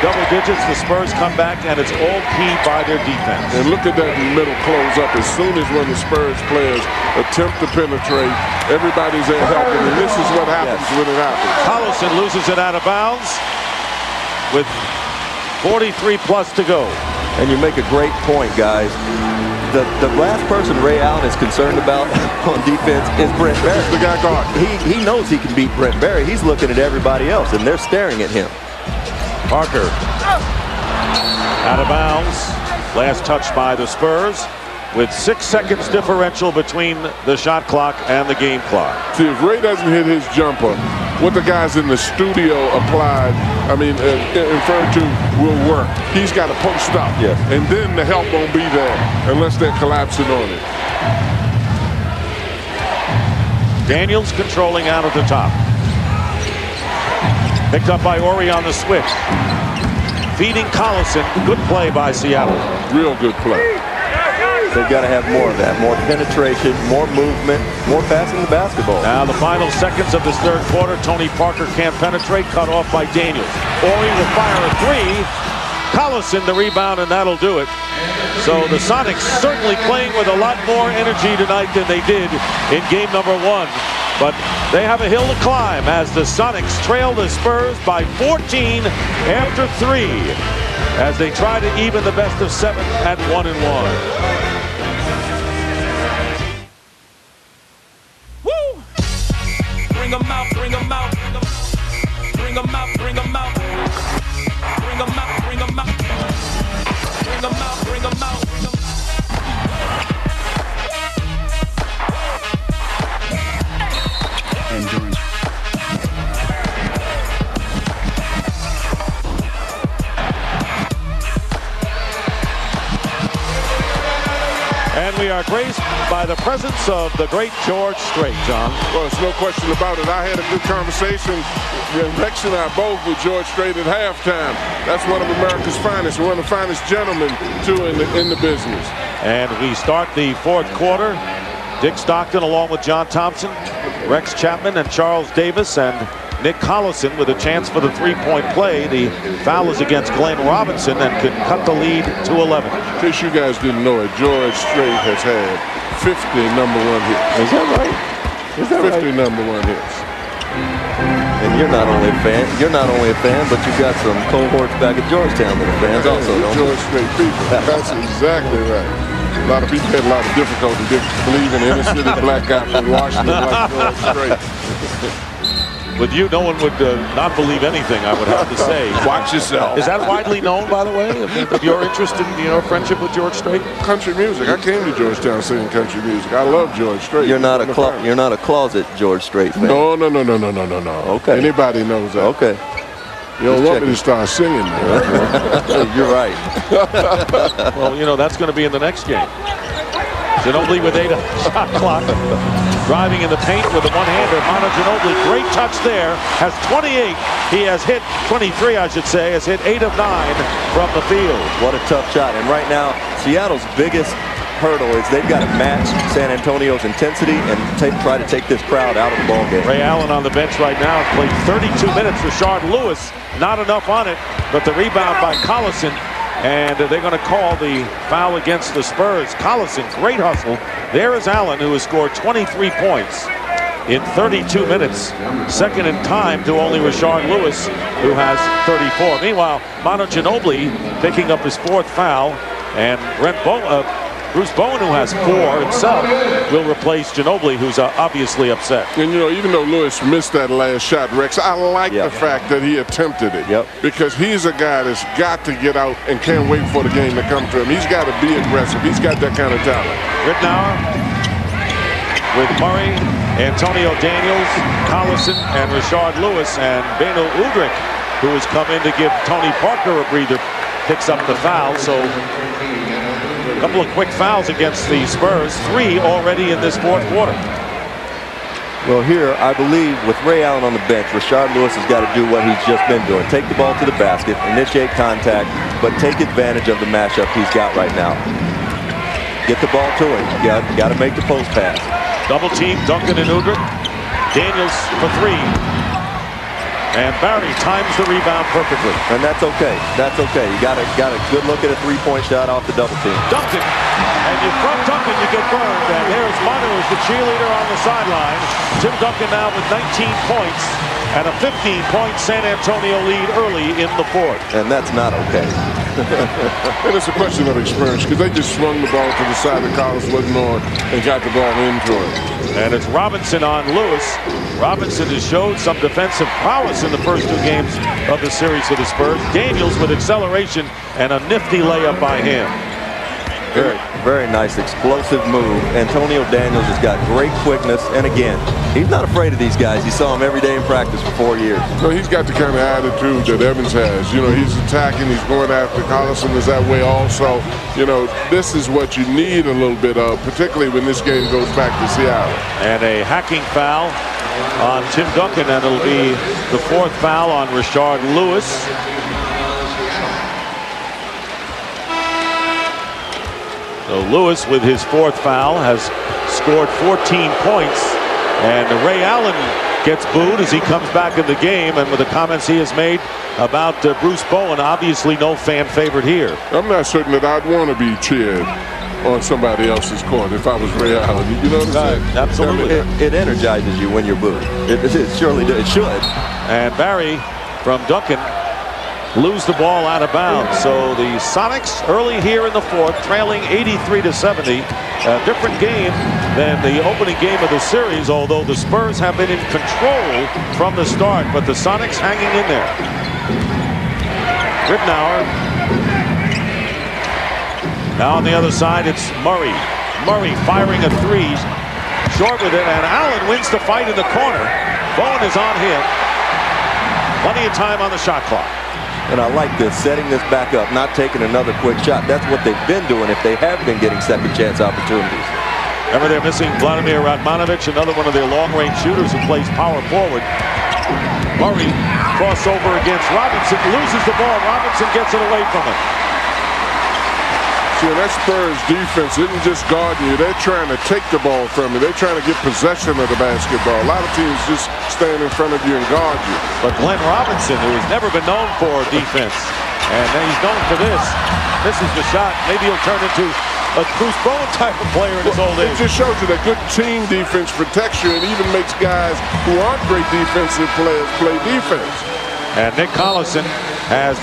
double digits, the Spurs come back, and it's all key by their defense. And look at that middle close up. As soon as one of the Spurs players attempt to penetrate, everybody's there helping, and this is what happens when it happens. Collison loses it out of bounds with 43 plus to go. And you make a great point, guys. The last person Ray Allen is concerned about on defense is Brent Barry. The guy guard. He knows he can beat Brent Barry. He's looking at everybody else, and they're staring at him. Parker out of bounds. Last touch by the Spurs, with 6 seconds differential between the shot clock and the game clock. See, if Ray doesn't hit his jumper, what the guys in the studio inferred to will work. He's got to post up, and then the help won't be there unless they're collapsing on it. Daniels controlling out at the top. Picked up by Ori on the switch. Feeding Collison. Good play by Seattle. Real good play. They've got to have more of that. More penetration, more movement, more passing the basketball. Now the final seconds of this third quarter. Tony Parker can't penetrate. Cut off by Daniels. Ori will fire a three. Collison the rebound, and that'll do it. So the Sonics certainly playing with a lot more energy tonight than they did in game number 1. But they have a hill to climb as the Sonics trail the Spurs by 14 after 3 as they try to even the best of 7 at 1-1. Woo! Bring them out, bring them out. Bring them out, bring them out. Bring them out, bring them out. Bring them out, bring them out. Endurance. And we are graced by the presence of the great George Strait, John. Well, there's no question about it. I had a good conversation, Rex and I both, with George Strait at halftime. That's one of America's finest, one of the finest gentlemen, too, in the business. And we start the fourth quarter. Dick Stockton along with John Thompson, Rex Chapman, and Charles Davis, and Nick Collison with a chance for the three-point play. The foul is against Glenn Robinson and could cut the lead to 11. In case you guys didn't know it, George Strait has had 50 number 1 hits. Is that right? Is that 50 right? number 1 hits. And you're not only a fan, but you've got some cohorts back at Georgetown that are fans also, don't you? George Strait people. That's exactly right. A lot of people had a lot of difficulty believing in a city black guy from Washington like George Strait. With you, no one would not believe anything, I would have to say. Watch yourself. Is that widely known, by the way, of your interest in friendship with George Strait? Country music. I came to Georgetown singing country music. I love George Strait. You're not a closet George Strait fan. No. Okay. Anybody knows that. Okay. You don't want me to start singing, man. You're right. Well, that's going to be in the next game. Ginobili with 8 on the shot clock. Driving in the paint with a one-hander. Manu Ginobili, great touch there. Has 28. He has hit 23, I should say. Has hit 8 of 9 from the field. What a tough shot. And right now, Seattle's biggest hurdle is they've got to match San Antonio's intensity and try to take this crowd out of the ballgame. Ray Allen on the bench right now has played 32 minutes. Rashard Lewis, not enough on it, but the rebound by Collison. And they're going to call the foul against the Spurs. Collison, great hustle. There is Allen, who has scored 23 points in 32 minutes. Second in time to only Rashard Lewis, who has 34. Meanwhile, Manu Ginobili picking up his 4th foul. And Bruce Bowen, who has 4 himself, will replace Ginobili, who's obviously upset. And, even though Lewis missed that last shot, Rex, I like the fact that he attempted it. Because he's a guy that's got to get out and can't wait for the game to come to him. He's got to be aggressive. He's got that kind of talent. Rittenauer with Murray, Antonio Daniels, Collison, and Rashard Lewis, and Beno Udrih who has come in to give Tony Parker a breather, picks up the foul. So a couple of quick fouls against the Spurs, 3 already in this fourth quarter. Well, here, I believe, with Ray Allen on the bench, Rashard Lewis has got to do what he's just been doing. Take the ball to the basket, initiate contact, but take advantage of the matchup he's got right now. Get the ball to him. You got to make the post pass. Double team, Duncan and Udrih. Daniels for 3. And Barry times the rebound perfectly. And that's okay. That's okay. You got a good look at a three-point shot off the double team. Duncan. And you front Duncan, you get burned. And here's Manu as the cheerleader on the sideline. Tim Duncan now with 19 points and a 15-point San Antonio lead early in the fourth. And that's not okay. And it's a question of experience because they just swung the ball to the side that Collins wasn't on and got the ball into it. And it's Robinson on Lewis. Robinson has showed some defensive prowess in the first 2 games of the series for the Spurs. Daniels with acceleration and a nifty layup by him. Very, very nice, explosive move. Antonio Daniels has got great quickness, and again, he's not afraid of these guys. You saw him every day in practice for 4 years. So he's got the kind of attitude that Evans has. You know, he's attacking, he's going after. Collison is that way also. You know, this is what you need a little bit of, particularly when this game goes back to Seattle. And a hacking foul on Tim Duncan, and it'll be the 4th foul on Rashard Lewis. So Lewis, with his 4th foul, has scored 14 points. And Ray Allen gets booed as he comes back in the game, and with the comments he has made about Bruce Bowen, obviously no fan favorite here. I'm not certain that I'd want to be cheered on somebody else's court if I was Ray Allen. You know what I'm saying? Absolutely. It energizes you when you're booed. It surely does. It should. And Barry from Duncan lose the ball out of bounds. So the Sonics early here in the fourth, trailing 83-70. A different game than the opening game of the series, although the Spurs have been in control from the start, but the Sonics hanging in there. Rittenauer. Now on the other side, it's Murray. Murray firing a 3. Short with it, and Allen wins the fight in the corner. Bowen is on him. Plenty of time on the shot clock. And I like this, setting this back up, not taking another quick shot. That's what they've been doing if they have been getting second chance opportunities. Remember, they're missing Vladimir Radmanovic, another one of their long-range shooters who plays power forward. Murray crossover against Robinson, loses the ball. Robinson gets it away from him. See, that Spurs defense isn't just guarding you. They're trying to take the ball from you. They're trying to get possession of the basketball. A lot of teams just stand in front of you and guard you. But Glenn Robinson, who has never been known for defense, and he's known for this, misses the shot. Maybe he'll turn into a Bruce Bowen type of player in his old age. It just shows you that good team defense protects you and even makes guys who aren't great defensive players play defense. And Nick Collison has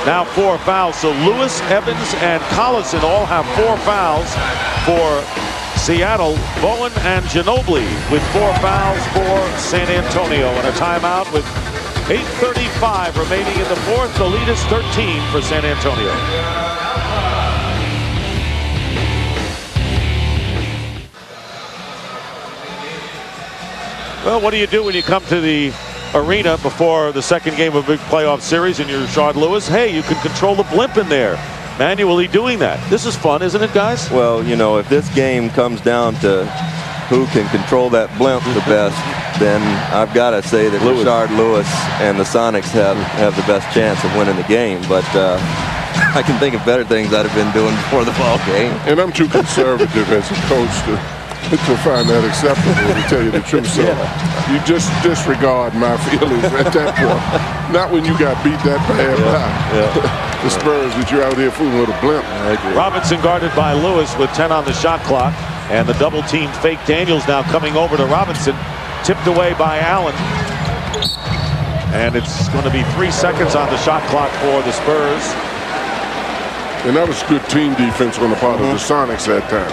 now 4 fouls. So Lewis, Evans, and Collison all have 4 fouls for Seattle. Bowen and Ginobili with 4 fouls for San Antonio. And a timeout with 8:35 remaining in the fourth. The lead is 13 for San Antonio. Well, what do you do when you come to the arena before the second game of a big playoff series and you're Rashard Lewis? Hey, you can control the blimp in there. Manually doing that. This is fun, isn't it, guys? Well, you know, if this game comes down to who can control that blimp the best, then I've got to say that Rashard Lewis and the Sonics have the best chance of winning the game. But I can think of better things I'd have been doing before the ball game. And I'm too conservative as a coach to find that acceptable, to tell you the truth. So you just disregard my feelings at that point. Not when you got beat that bad by the Spurs that you're out here fooling with a blimp. Robinson guarded by Lewis with 10 on the shot clock. And the double team fake Daniels now coming over to Robinson. Tipped away by Allen. And it's going to be 3 seconds on the shot clock for the Spurs. And that was good team defense on the part of the Sonics that time.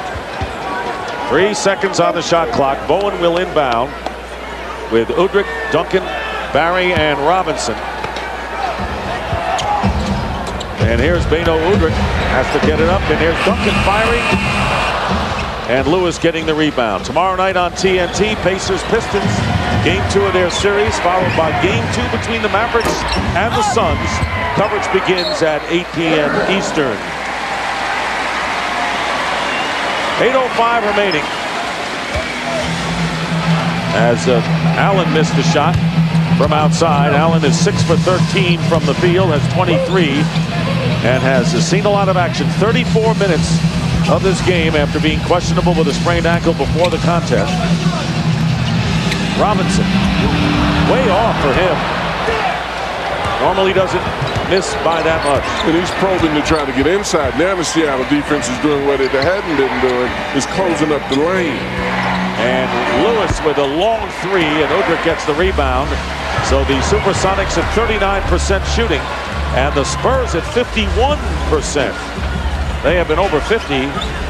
3 seconds on the shot clock. Bowen will inbound with Udrih, Duncan, Barry, and Robinson. And here's Beno Udrih. Has to get it up. And here's Duncan firing. And Lewis getting the rebound. Tomorrow night on TNT, Pacers Pistons. Game 2 of their series, followed by Game 2 between the Mavericks and the Suns. Coverage begins at 8 p.m. Eastern. 8:05 remaining. As Allen missed the shot from outside. Allen is 6 for 13 from the field, has 23, and has seen a lot of action. 34 minutes of this game after being questionable with a sprained ankle before the contest. Robinson, way off for him. Normally doesn't miss by that much. And he's probing to try to get inside. Now the Seattle defense is doing what it hadn't been doing, is closing up the lane. And Lewis with a long three, and Udrih gets the rebound. So the Supersonics at 39% shooting, and the Spurs at 51%. They have been over 50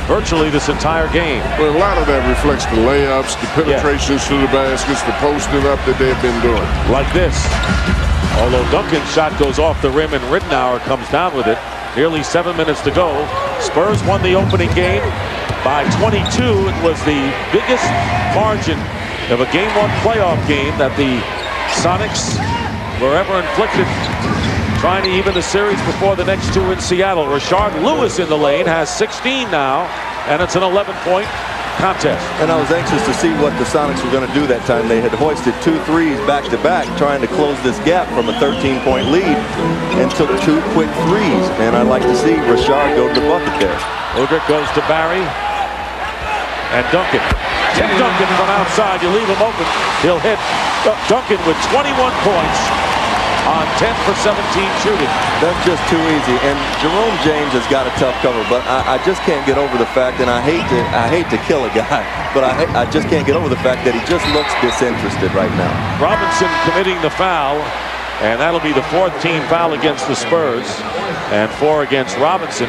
virtually this entire game. Well, a lot of that reflects the layups, the penetrations to the baskets, the posting up that they've been doing. Like this. Although Duncan's shot goes off the rim and Ridnour comes down with it. Nearly 7 minutes to go. Spurs won the opening game by 22. It was the biggest margin of a Game 1 playoff game that the Sonics were ever inflicted, trying to even the series before the next two in Seattle. Rashard Lewis in the lane has 16 now, and it's an 11-point contest. And I was anxious to see what the Sonics were going to do that time. They had hoisted 2 threes back-to-back, trying to close this gap from a 13-point lead, and took 2 quick threes. And I'd like to see Rashard go to the bucket there. Udrih goes to Barry, and Duncan. Tim Duncan from outside, you leave him open, he'll hit. Duncan with 21 points on 10 for 17 shooting. That's just too easy. And Jerome James has got a tough cover, but I just can't get over the fact, and I hate to kill a guy, but I just can't get over the fact that he just looks disinterested right now. Robinson committing the foul, and that'll be the 4th team foul against the Spurs, and 4 against Robinson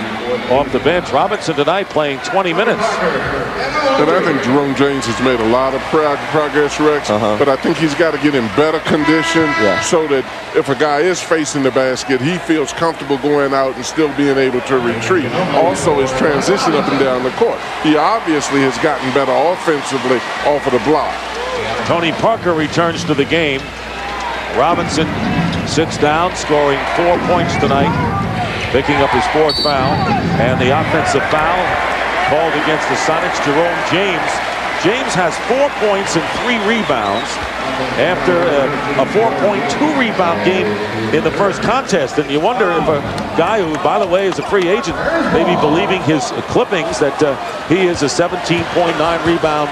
off the bench. Robinson tonight playing 20 minutes. And I think Jerome James has made a lot of progress, Rex, but I think he's got to get in better condition so that if a guy is facing the basket, he feels comfortable going out and still being able to retreat. Also, his transition up and down the court. He obviously has gotten better offensively off of the block. Tony Parker returns to the game. Robinson sits down, scoring 4 points tonight, picking up his 4th foul, and the offensive foul called against the Sonics. Jerome James. James has 4 points and 3 rebounds after a 4.2 rebound game in the first contest. And you wonder if a guy who, by the way, is a free agent, maybe believing his clippings that he is a 17.9 rebound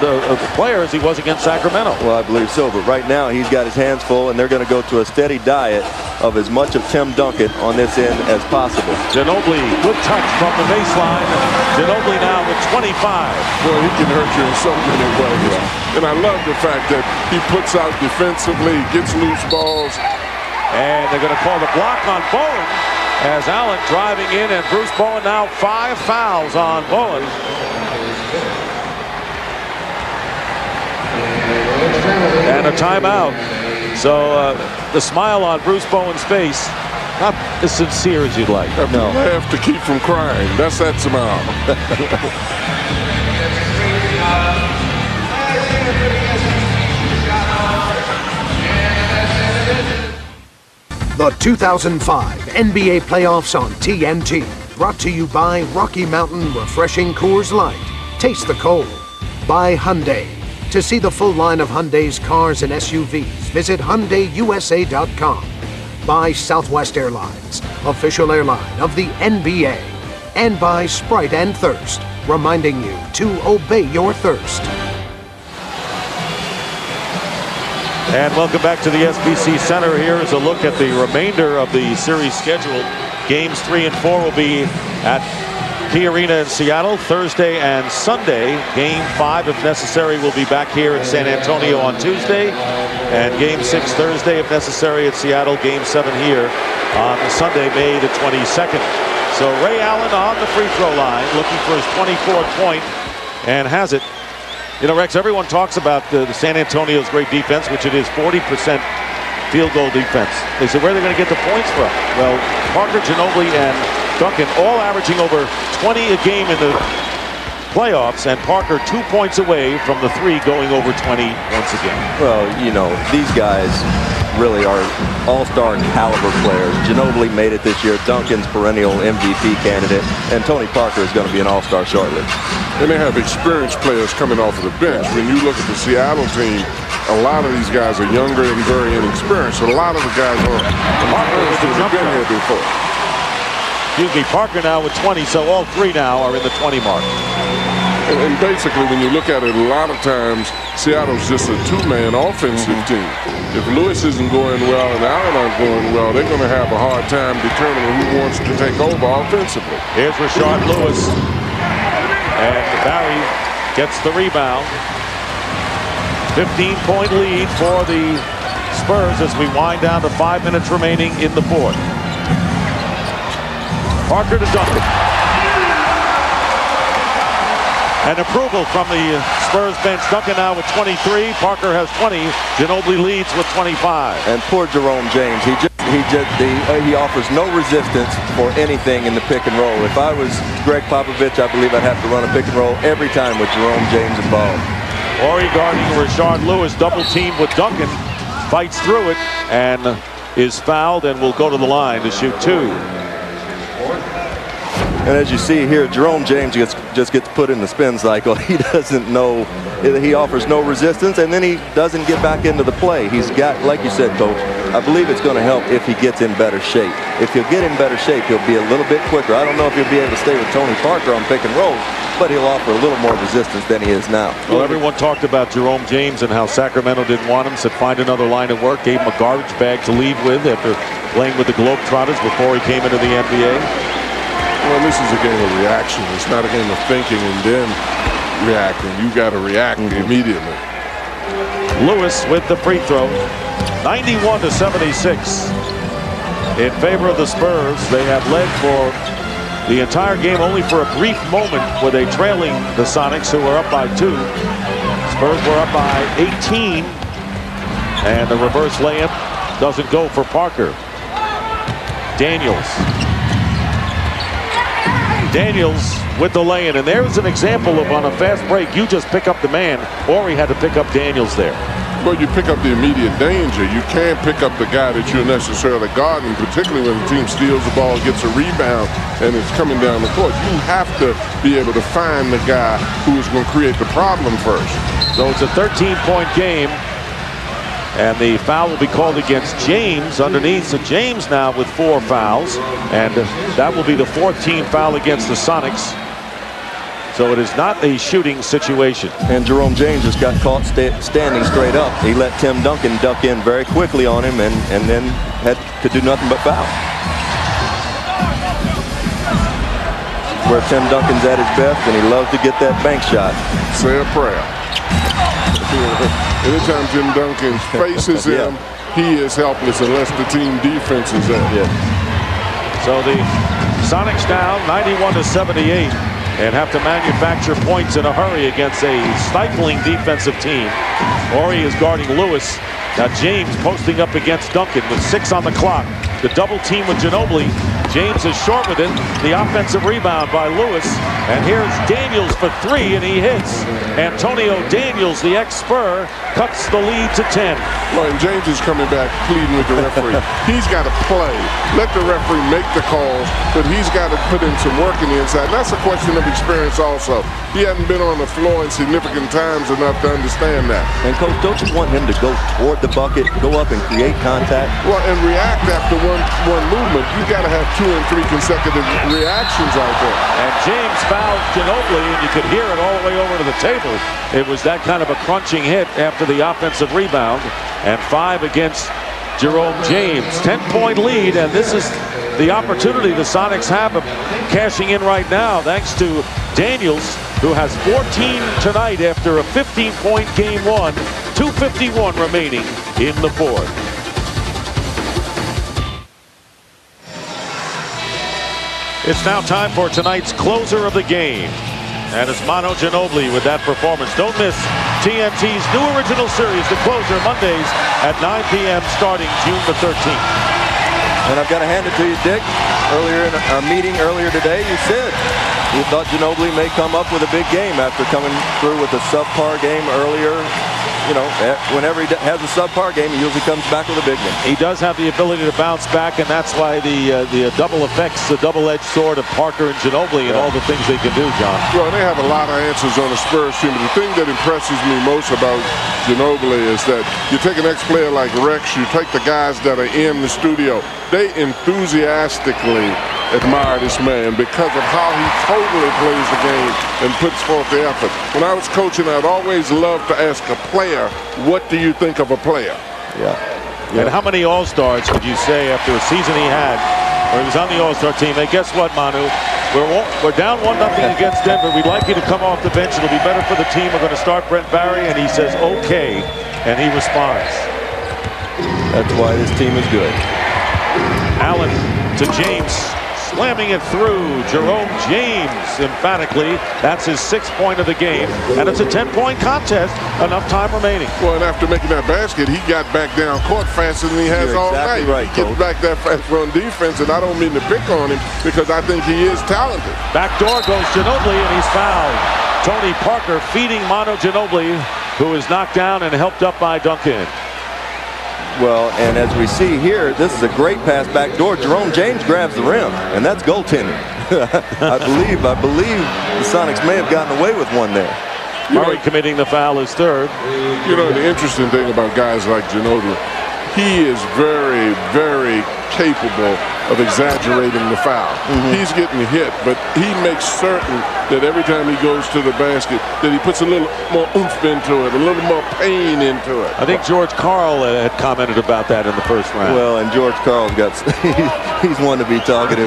player as he was against Sacramento. Well, I believe so, but right now he's got his hands full, and they're going to go to a steady diet of as much of Tim Duncan on this end as possible. Ginobili, good touch from the baseline. Ginobili now with 25. Well, he can hurt you in so many ways. And I love the fact that he puts out defensively, gets loose balls. And they're going to call the block on Bowen as Allen driving in, and Bruce Bowen now 5 fouls on Bowen. And a timeout. So the smile on Bruce Bowen's face, not as sincere as you'd like. No. Laugh to keep from crying. That's that smile. The 2005 NBA Playoffs on TNT. Brought to you by Rocky Mountain Refreshing Coors Light. Taste the cold. By Hyundai. To see the full line of Hyundai's cars and SUVs, visit HyundaiUSA.com. By Southwest Airlines, official airline of the NBA. And by Sprite and Thirst, reminding you to obey your thirst. And welcome back to the SBC Center. Here is a look at the remainder of the series schedule. Games 3 and 4 will be at Key Arena in Seattle Thursday and Sunday. Game 5, if necessary, will be back here in San Antonio on Tuesday. And Game 6 Thursday, if necessary, at Seattle. Game 7 here on Sunday, May the 22nd. So Ray Allen on the free throw line, looking for his 24th point, and has it. You know, Rex, everyone talks about the San Antonio's great defense, which it is 40% field goal defense. They said, where are they going to get the points from? Well, Parker, Ginobili, and Duncan all averaging over 20 a game in the playoffs, and Parker 2 points away from the 3 going over 20 once again. Well, you know, these guys really are all-star caliber players. Ginobili made it this year. Duncan's perennial MVP candidate, and Tony Parker is going to be an all-star shortly. And they have experienced players coming off of the bench. When you look at the Seattle team, a lot of these guys are younger and very inexperienced. So a lot of the guys are been here before. Excuse me, Parker now with 20, so all 3 now are in the 20 mark. And basically, when you look at it, a lot of times, Seattle's just a two-man offensive team. If Lewis isn't going well and Allen aren't going well, they're going to have a hard time determining who wants to take over offensively. Here's Rashard Lewis. And Barry gets the rebound. 15-point lead for the Spurs as we wind down to 5 minutes remaining in the fourth. Parker to Duncan. And approval from the Spurs bench. Duncan now with 23. Parker has 20. Ginobili leads with 25. And poor Jerome James. He offers no resistance for anything in the pick and roll. If I was Greg Popovich, I believe I'd have to run a pick and roll every time with Jerome James involved. Horry guarding Rashard Lewis, double teamed with Duncan, fights through it and is fouled and will go to the line to shoot 2. And as you see here, Jerome James just gets put in the spin cycle. He doesn't know, he offers no resistance, and then he doesn't get back into the play. He's got, like you said, Coach, I believe it's going to help if he gets in better shape. If he'll get in better shape, he'll be a little bit quicker. I don't know if he'll be able to stay with Tony Parker on pick and roll, but he'll offer a little more resistance than he is now. Well, everyone talked about Jerome James and how Sacramento didn't want him, said find another line of work, gave him a garbage bag to leave with after playing with the Globetrotters before he came into the NBA. Well, this is a game of reaction. It's not a game of thinking and then reacting. You got to react immediately. Lewis with the free throw. 91-76 in favor of the Spurs. They have led for the entire game, only for a brief moment were they trailing the Sonics, who were up by 2. Spurs were up by 18, and the reverse layup doesn't go for Parker. Daniels with the lay-in, and there's an example of on a fast break, you just pick up the man, or he had to pick up Daniels there. Well, you pick up the immediate danger. You can't pick up the guy that you're necessarily guarding, particularly when the team steals the ball, gets a rebound, and it's coming down the court. You have to be able to find the guy who is going to create the problem first. So it's a 13-point game, and the foul will be called against James underneath. So James now with 4 fouls, and that will be the 14th foul against the Sonics. So it is not a shooting situation. And Jerome James just got caught standing straight up. He let Tim Duncan duck in very quickly on him, and then could do nothing but foul. Where Tim Duncan's at his best, and he loves to get that bank shot. Say a prayer. Anytime Tim Duncan faces him, he is helpless unless the team defense is there. Yeah. So the Sonics down 91-78 and have to manufacture points in a hurry against a stifling defensive team. Horry is guarding Lewis. Now James posting up against Duncan with 6 on the clock. The double team with Ginobili. James is short with it. The offensive rebound by Lewis. And here's Daniels for 3, and he hits. Antonio Daniels, the ex-Spur, cuts the lead to 10. Well, and James is coming back pleading with the referee. He's got to play. Let the referee make the calls, but he's got to put in some work in the inside. And that's a question of experience also. He hasn't been on the floor in significant times enough to understand that. And, Coach, don't you want him to go toward the bucket, go up and create contact? Well, and react after one movement. You got to have 2 and 3 consecutive reactions out there. And James fouled Ginobili, and you could hear it all the way over to the table. It was that kind of a crunching hit after the offensive rebound. And 5 against Jerome James. 10-point lead, and this is the opportunity the Sonics have of cashing in right now, thanks to Daniels, who has 14 tonight after a 15-point game 1. 2:51 remaining in the fourth. It's now time for tonight's closer of the game. And it's Manu Ginobili with that performance. Don't miss TNT's new original series, The Closer, Mondays at 9 p.m. starting June the 13th. And I've got to hand it to you, Dick. earlier in our meeting earlier today, you said you thought Ginobili may come up with a big game after coming through with a subpar game earlier. You know, whenever he has a subpar game, he usually comes back with a big one. He does have the ability to bounce back, and that's why the double effects, the double-edged sword of Parker and Ginobili and all the things they can do, John. Well, they have a lot of answers on the Spurs team, but the thing that impresses me most about Ginobili is that you take an ex-player like Rex, you take the guys that are in the studio, they enthusiastically admire this man because of how he totally plays the game and puts forth the effort. When I was coaching, I'd always love to ask a player, what do you think of a player? And how many All-Stars would you say after a season he had where he was on the All-Star team? Hey, guess what, Manu? We're down 1-0 against Denver. We'd like you to come off the bench. It'll be better for the team. We're going to start Brent Barry. And he says, okay. And he responds. That's why this team is good. Allen to James. Slamming it through. Jerome James emphatically. That's his 6th point of the game. And it's a 10-point contest. Enough time remaining. Well, and after making that basket, he got back down court faster than he has all exactly night. Right, he gets back that fast on defense, and I don't mean to pick on him because I think he is talented. Back door goes Ginobili, and he's fouled. Tony Parker feeding Manu Ginobili, who is knocked down and helped up by Duncan. Well, and as we see here, this is a great pass back door. Jerome James grabs the rim, and that's goaltending. I believe the Sonics may have gotten away with one there. Murray committing the foul, his 3rd. You know, the interesting thing about guys like Ginobili, he is very, very capable of exaggerating the foul. He's getting hit, but he makes certain that every time he goes to the basket that he puts a little more oomph into it, a little more pain into it. I think George Karl had commented about that in the 1st round. Well, and George Karl's got, he's one to be talkative.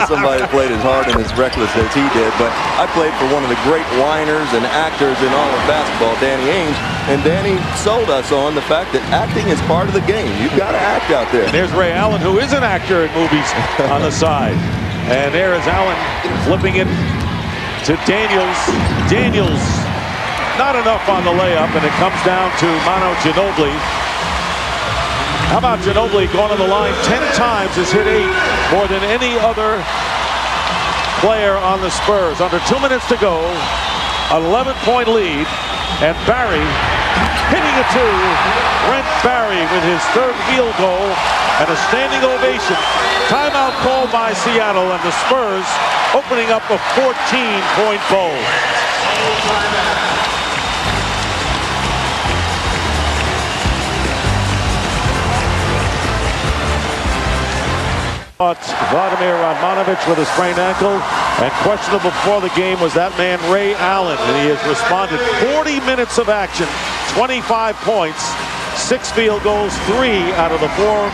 Somebody played as hard and as reckless as he did, but I played for one of the great whiners and actors in all of basketball, Danny Ainge, and Danny sold us on the fact that acting is part of the game. You've got to act out there. And there's Ray Allen, who is an actor in movies, on the side. And there is Allen flipping it to Daniels. Daniels, not enough on the layup, and it comes down to Manu Ginobili. How about Ginobili going to the line 10 times, has hit 8, more than any other player on the Spurs. Under 2 minutes to go, an 11-point lead, and Barry hitting a 2. Brent Barry with his 3rd field goal and a standing ovation. Timeout called by Seattle, and the Spurs opening up a 14-point bowl. Vladimir Radmanovich with a sprained ankle, and questionable before the game was that man Ray Allen, and he has responded. 40 minutes of action, 25 points, 6 field goals, 3 out of the 4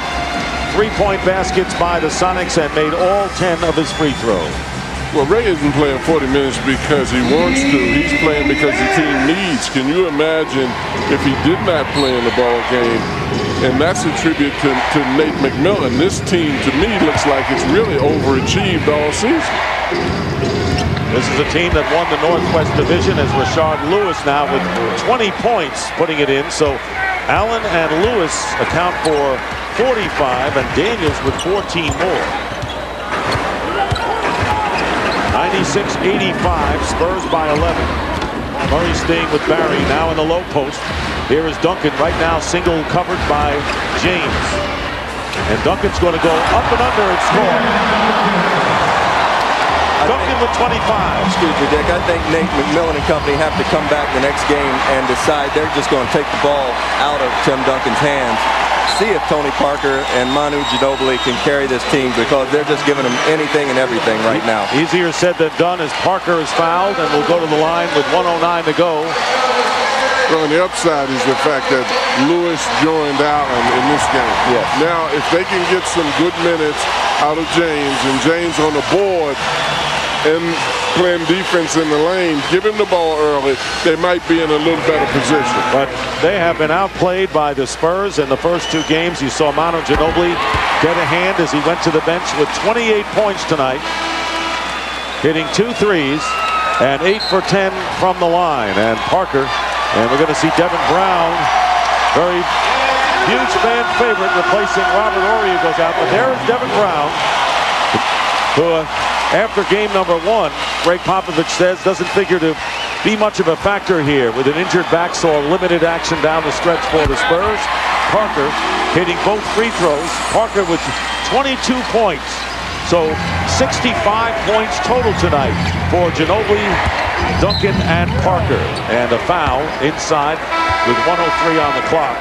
3-point baskets by the Sonics, and made all 10 of his free throws. Well, Ray isn't playing 40 minutes because he wants to. He's playing because the team needs. Can you imagine if he did not play in the ball game? And that's a tribute to Nate McMillan. This team, to me, looks like it's really overachieved all season. This is a team that won the Northwest Division, as Rashard Lewis now with 20 points putting it in. So Allen and Lewis account for 45, and Daniels with 14 more. 96-85, Spurs by 11. Murray staying with Barry, now in the low post. Here is Duncan, right now single covered by James. And Duncan's going to go up and under and score. Duncan with 25. Excuse me, Dick. I think Nate McMillan and company have to come back the next game and decide they're just going to take the ball out of Tim Duncan's hands. See if Tony Parker and Manu Ginobili can carry this team, because they're just giving them anything and everything right now. Easier said than done, as Parker is fouled and will go to the line with 1:09 to go. Well, and the upside is the fact that Lewis joined Allen in this game. Yes. Now, if they can get some good minutes out of James, and James on the board and playing defense in the lane, give him the ball early, they might be in a little better position. But they have been outplayed by the Spurs in the first 2 games. You saw Manu Ginobili get a hand as he went to the bench with 28 points tonight, hitting 2 threes and 8 for 10 from the line. And Parker, and we're going to see Devin Brown, very huge fan favorite, replacing Robert Horry, who goes out. But there is Devin Brown. who after game number 1, Greg Popovich says doesn't figure to be much of a factor here with an injured back, so limited action down the stretch for the Spurs. Parker hitting both free throws. Parker with 22 points. So 65 points total tonight for Ginobili, Duncan, and Parker. And a foul inside with 1:03 on the clock.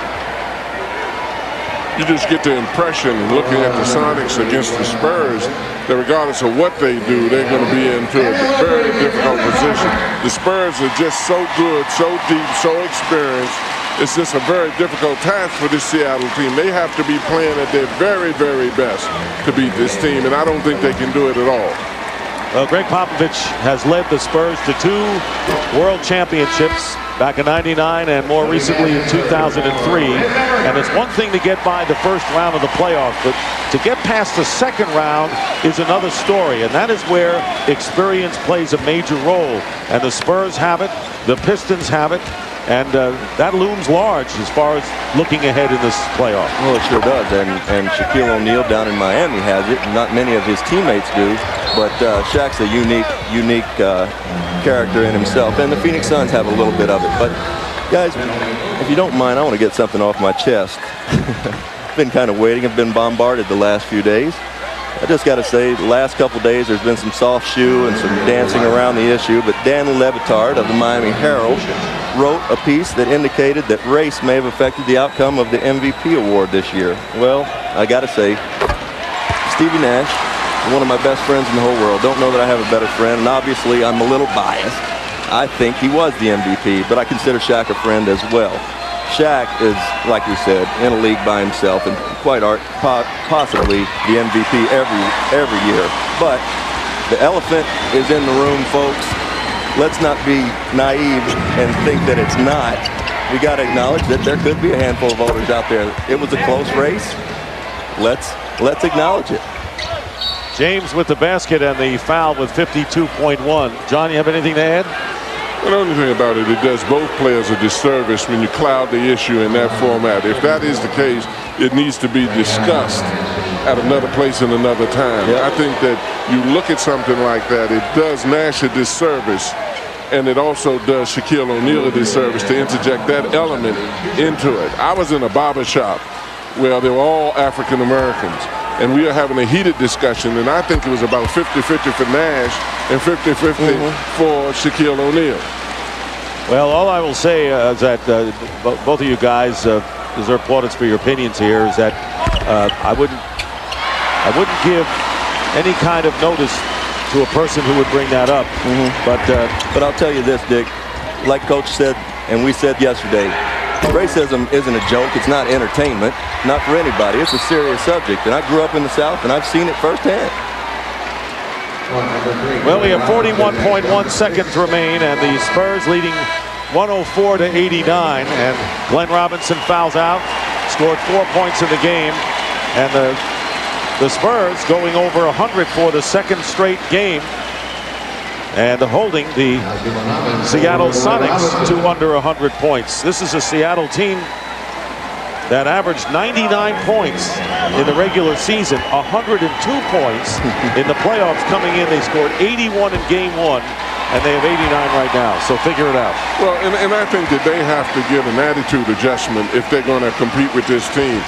You just get the impression, looking at the Sonics against the Spurs, that regardless of what they do, they're going to be into a very difficult position. The Spurs are just so good, so deep, so experienced. It's just a very difficult task for this Seattle team. They have to be playing at their very, very best to beat this team, and I don't think they can do it at all. Well, Greg Popovich has led the Spurs to 2 world championships back in '99 and more recently in 2003. And it's one thing to get by the first round of the playoffs, but to get past the second round is another story. And that is where experience plays a major role. And the Spurs have it, the Pistons have it, and that looms large as far as looking ahead in this playoff. Well, it sure does. And Shaquille O'Neal down in Miami has it. Not many of his teammates do. But Shaq's a unique character in himself. And the Phoenix Suns have a little bit of it. But, guys, if you don't mind, I want to get something off my chest. Been kind of waiting. I've been bombarded the last few days. I just got to say, the last couple days there's been some soft shoe and some dancing around the issue. But Dan Levitard of the Miami Herald wrote a piece that indicated that race may have affected the outcome of the MVP award this year. Well, I got to say, Stevie Nash, one of my best friends in the whole world. Don't know that I have a better friend, and obviously I'm a little biased. I think he was the MVP, but I consider Shaq a friend as well. Shaq is, like we said, in a league by himself, and quite possibly the MVP every year. But the elephant is in the room, folks. Let's not be naive and think that it's not. We got to acknowledge that there could be a handful of voters out there. It was a close race. Let's acknowledge it. James with the basket and the foul with 52.1. John, you have anything to add? Well, the only thing about it does both players a disservice when you cloud the issue in that format. If that is the case, it needs to be discussed at another place and another time. Yep. I think that you look at something like that, it does Nash a disservice, and it also does Shaquille O'Neal a disservice to interject that element into it. I was in a barber shop where they were all African Americans, and we were having a heated discussion, and I think it was about 50-50 for Nash and 50-50 for Shaquille O'Neal. Well, all I will say is that both of you guys deserve plaudits for your opinions here. Is that I wouldn't give any kind of notice to a person who would bring that up. But I'll tell you this, Dick. Like Coach said, and we said yesterday, racism isn't a joke. It's not entertainment. Not for anybody. It's a serious subject. And I grew up in the South, and I've seen it firsthand. Well, we have 41.1 seconds remain, and the Spurs leading 104-89. And Glenn Robinson fouls out, scored 4 points in the game, and the Spurs going over 100 for the second straight game, and holding the Seattle Sonics to under 100 points. This is a Seattle team that averaged 99 points in the regular season, 102 points in the playoffs coming in. They scored 81 in game 1, and they have 89 right now, so figure it out. Well, and I think that they have to give an attitude adjustment if they're going to compete with this team.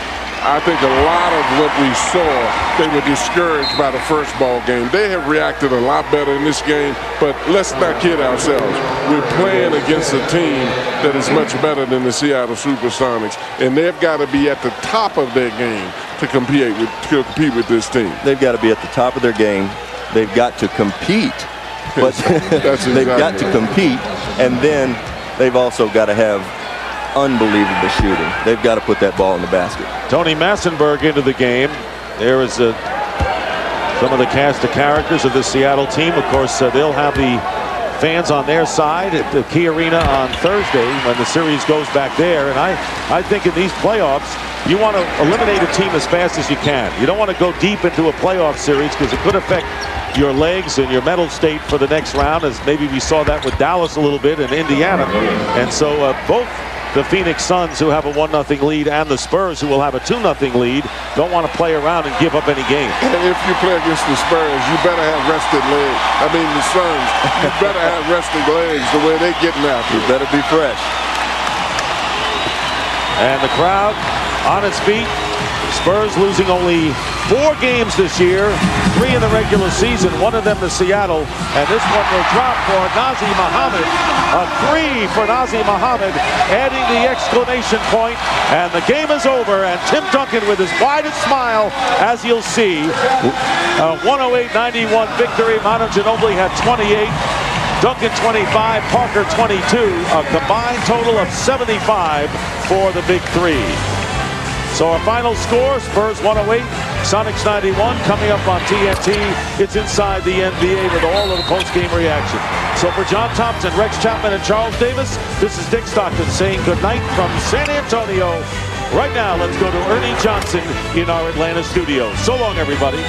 I think a lot of what we saw, they were discouraged by the first ball game. They have reacted a lot better in this game, but let's not kid ourselves. We're playing against a team that is much better than the Seattle Supersonics, and they've got to be at the top of their game to compete with this team. They've got to be at the top of their game. They've got to compete, but they've got to compete, and then they've also got to have unbelievable shooting. They've got to put that ball in the basket. Tony Massenberg into the game. There is some of the cast of characters of the Seattle team. Of course, they'll have the fans on their side at the Key Arena on Thursday when the series goes back there. And I think in these playoffs, you want to eliminate a team as fast as you can. You don't want to go deep into a playoff series because it could affect your legs and your mental state for the next round, as maybe we saw that with Dallas a little bit and Indiana. And so both the Phoenix Suns, who have a 1-0 lead, and the Spurs, who will have a 2-0 lead, don't want to play around and give up any game. And if you play against the Spurs, you better have rested legs. I mean, the Suns, you better have rested legs the way they're getting after. You better be fresh. And the crowd on its feet. Spurs losing only 4 games this year, 3 in the regular season, 1 of them to Seattle, and this one will drop for Nazr Mohammed. A 3 for Nazr Mohammed, adding the exclamation point, and the game is over, and Tim Duncan with his widest smile, as you'll see. A 108-91 victory. Manu Ginobili had 28. Duncan 25, Parker 22, a combined total of 75 for the big 3. So our final score, Spurs 108, Sonics 91, coming up on TNT. It's Inside the NBA with all of the post-game reaction. So for John Thompson, Rex Chapman, and Charles Davis, this is Dick Stockton saying goodnight from San Antonio. Right now, let's go to Ernie Johnson in our Atlanta studio. So long, everybody.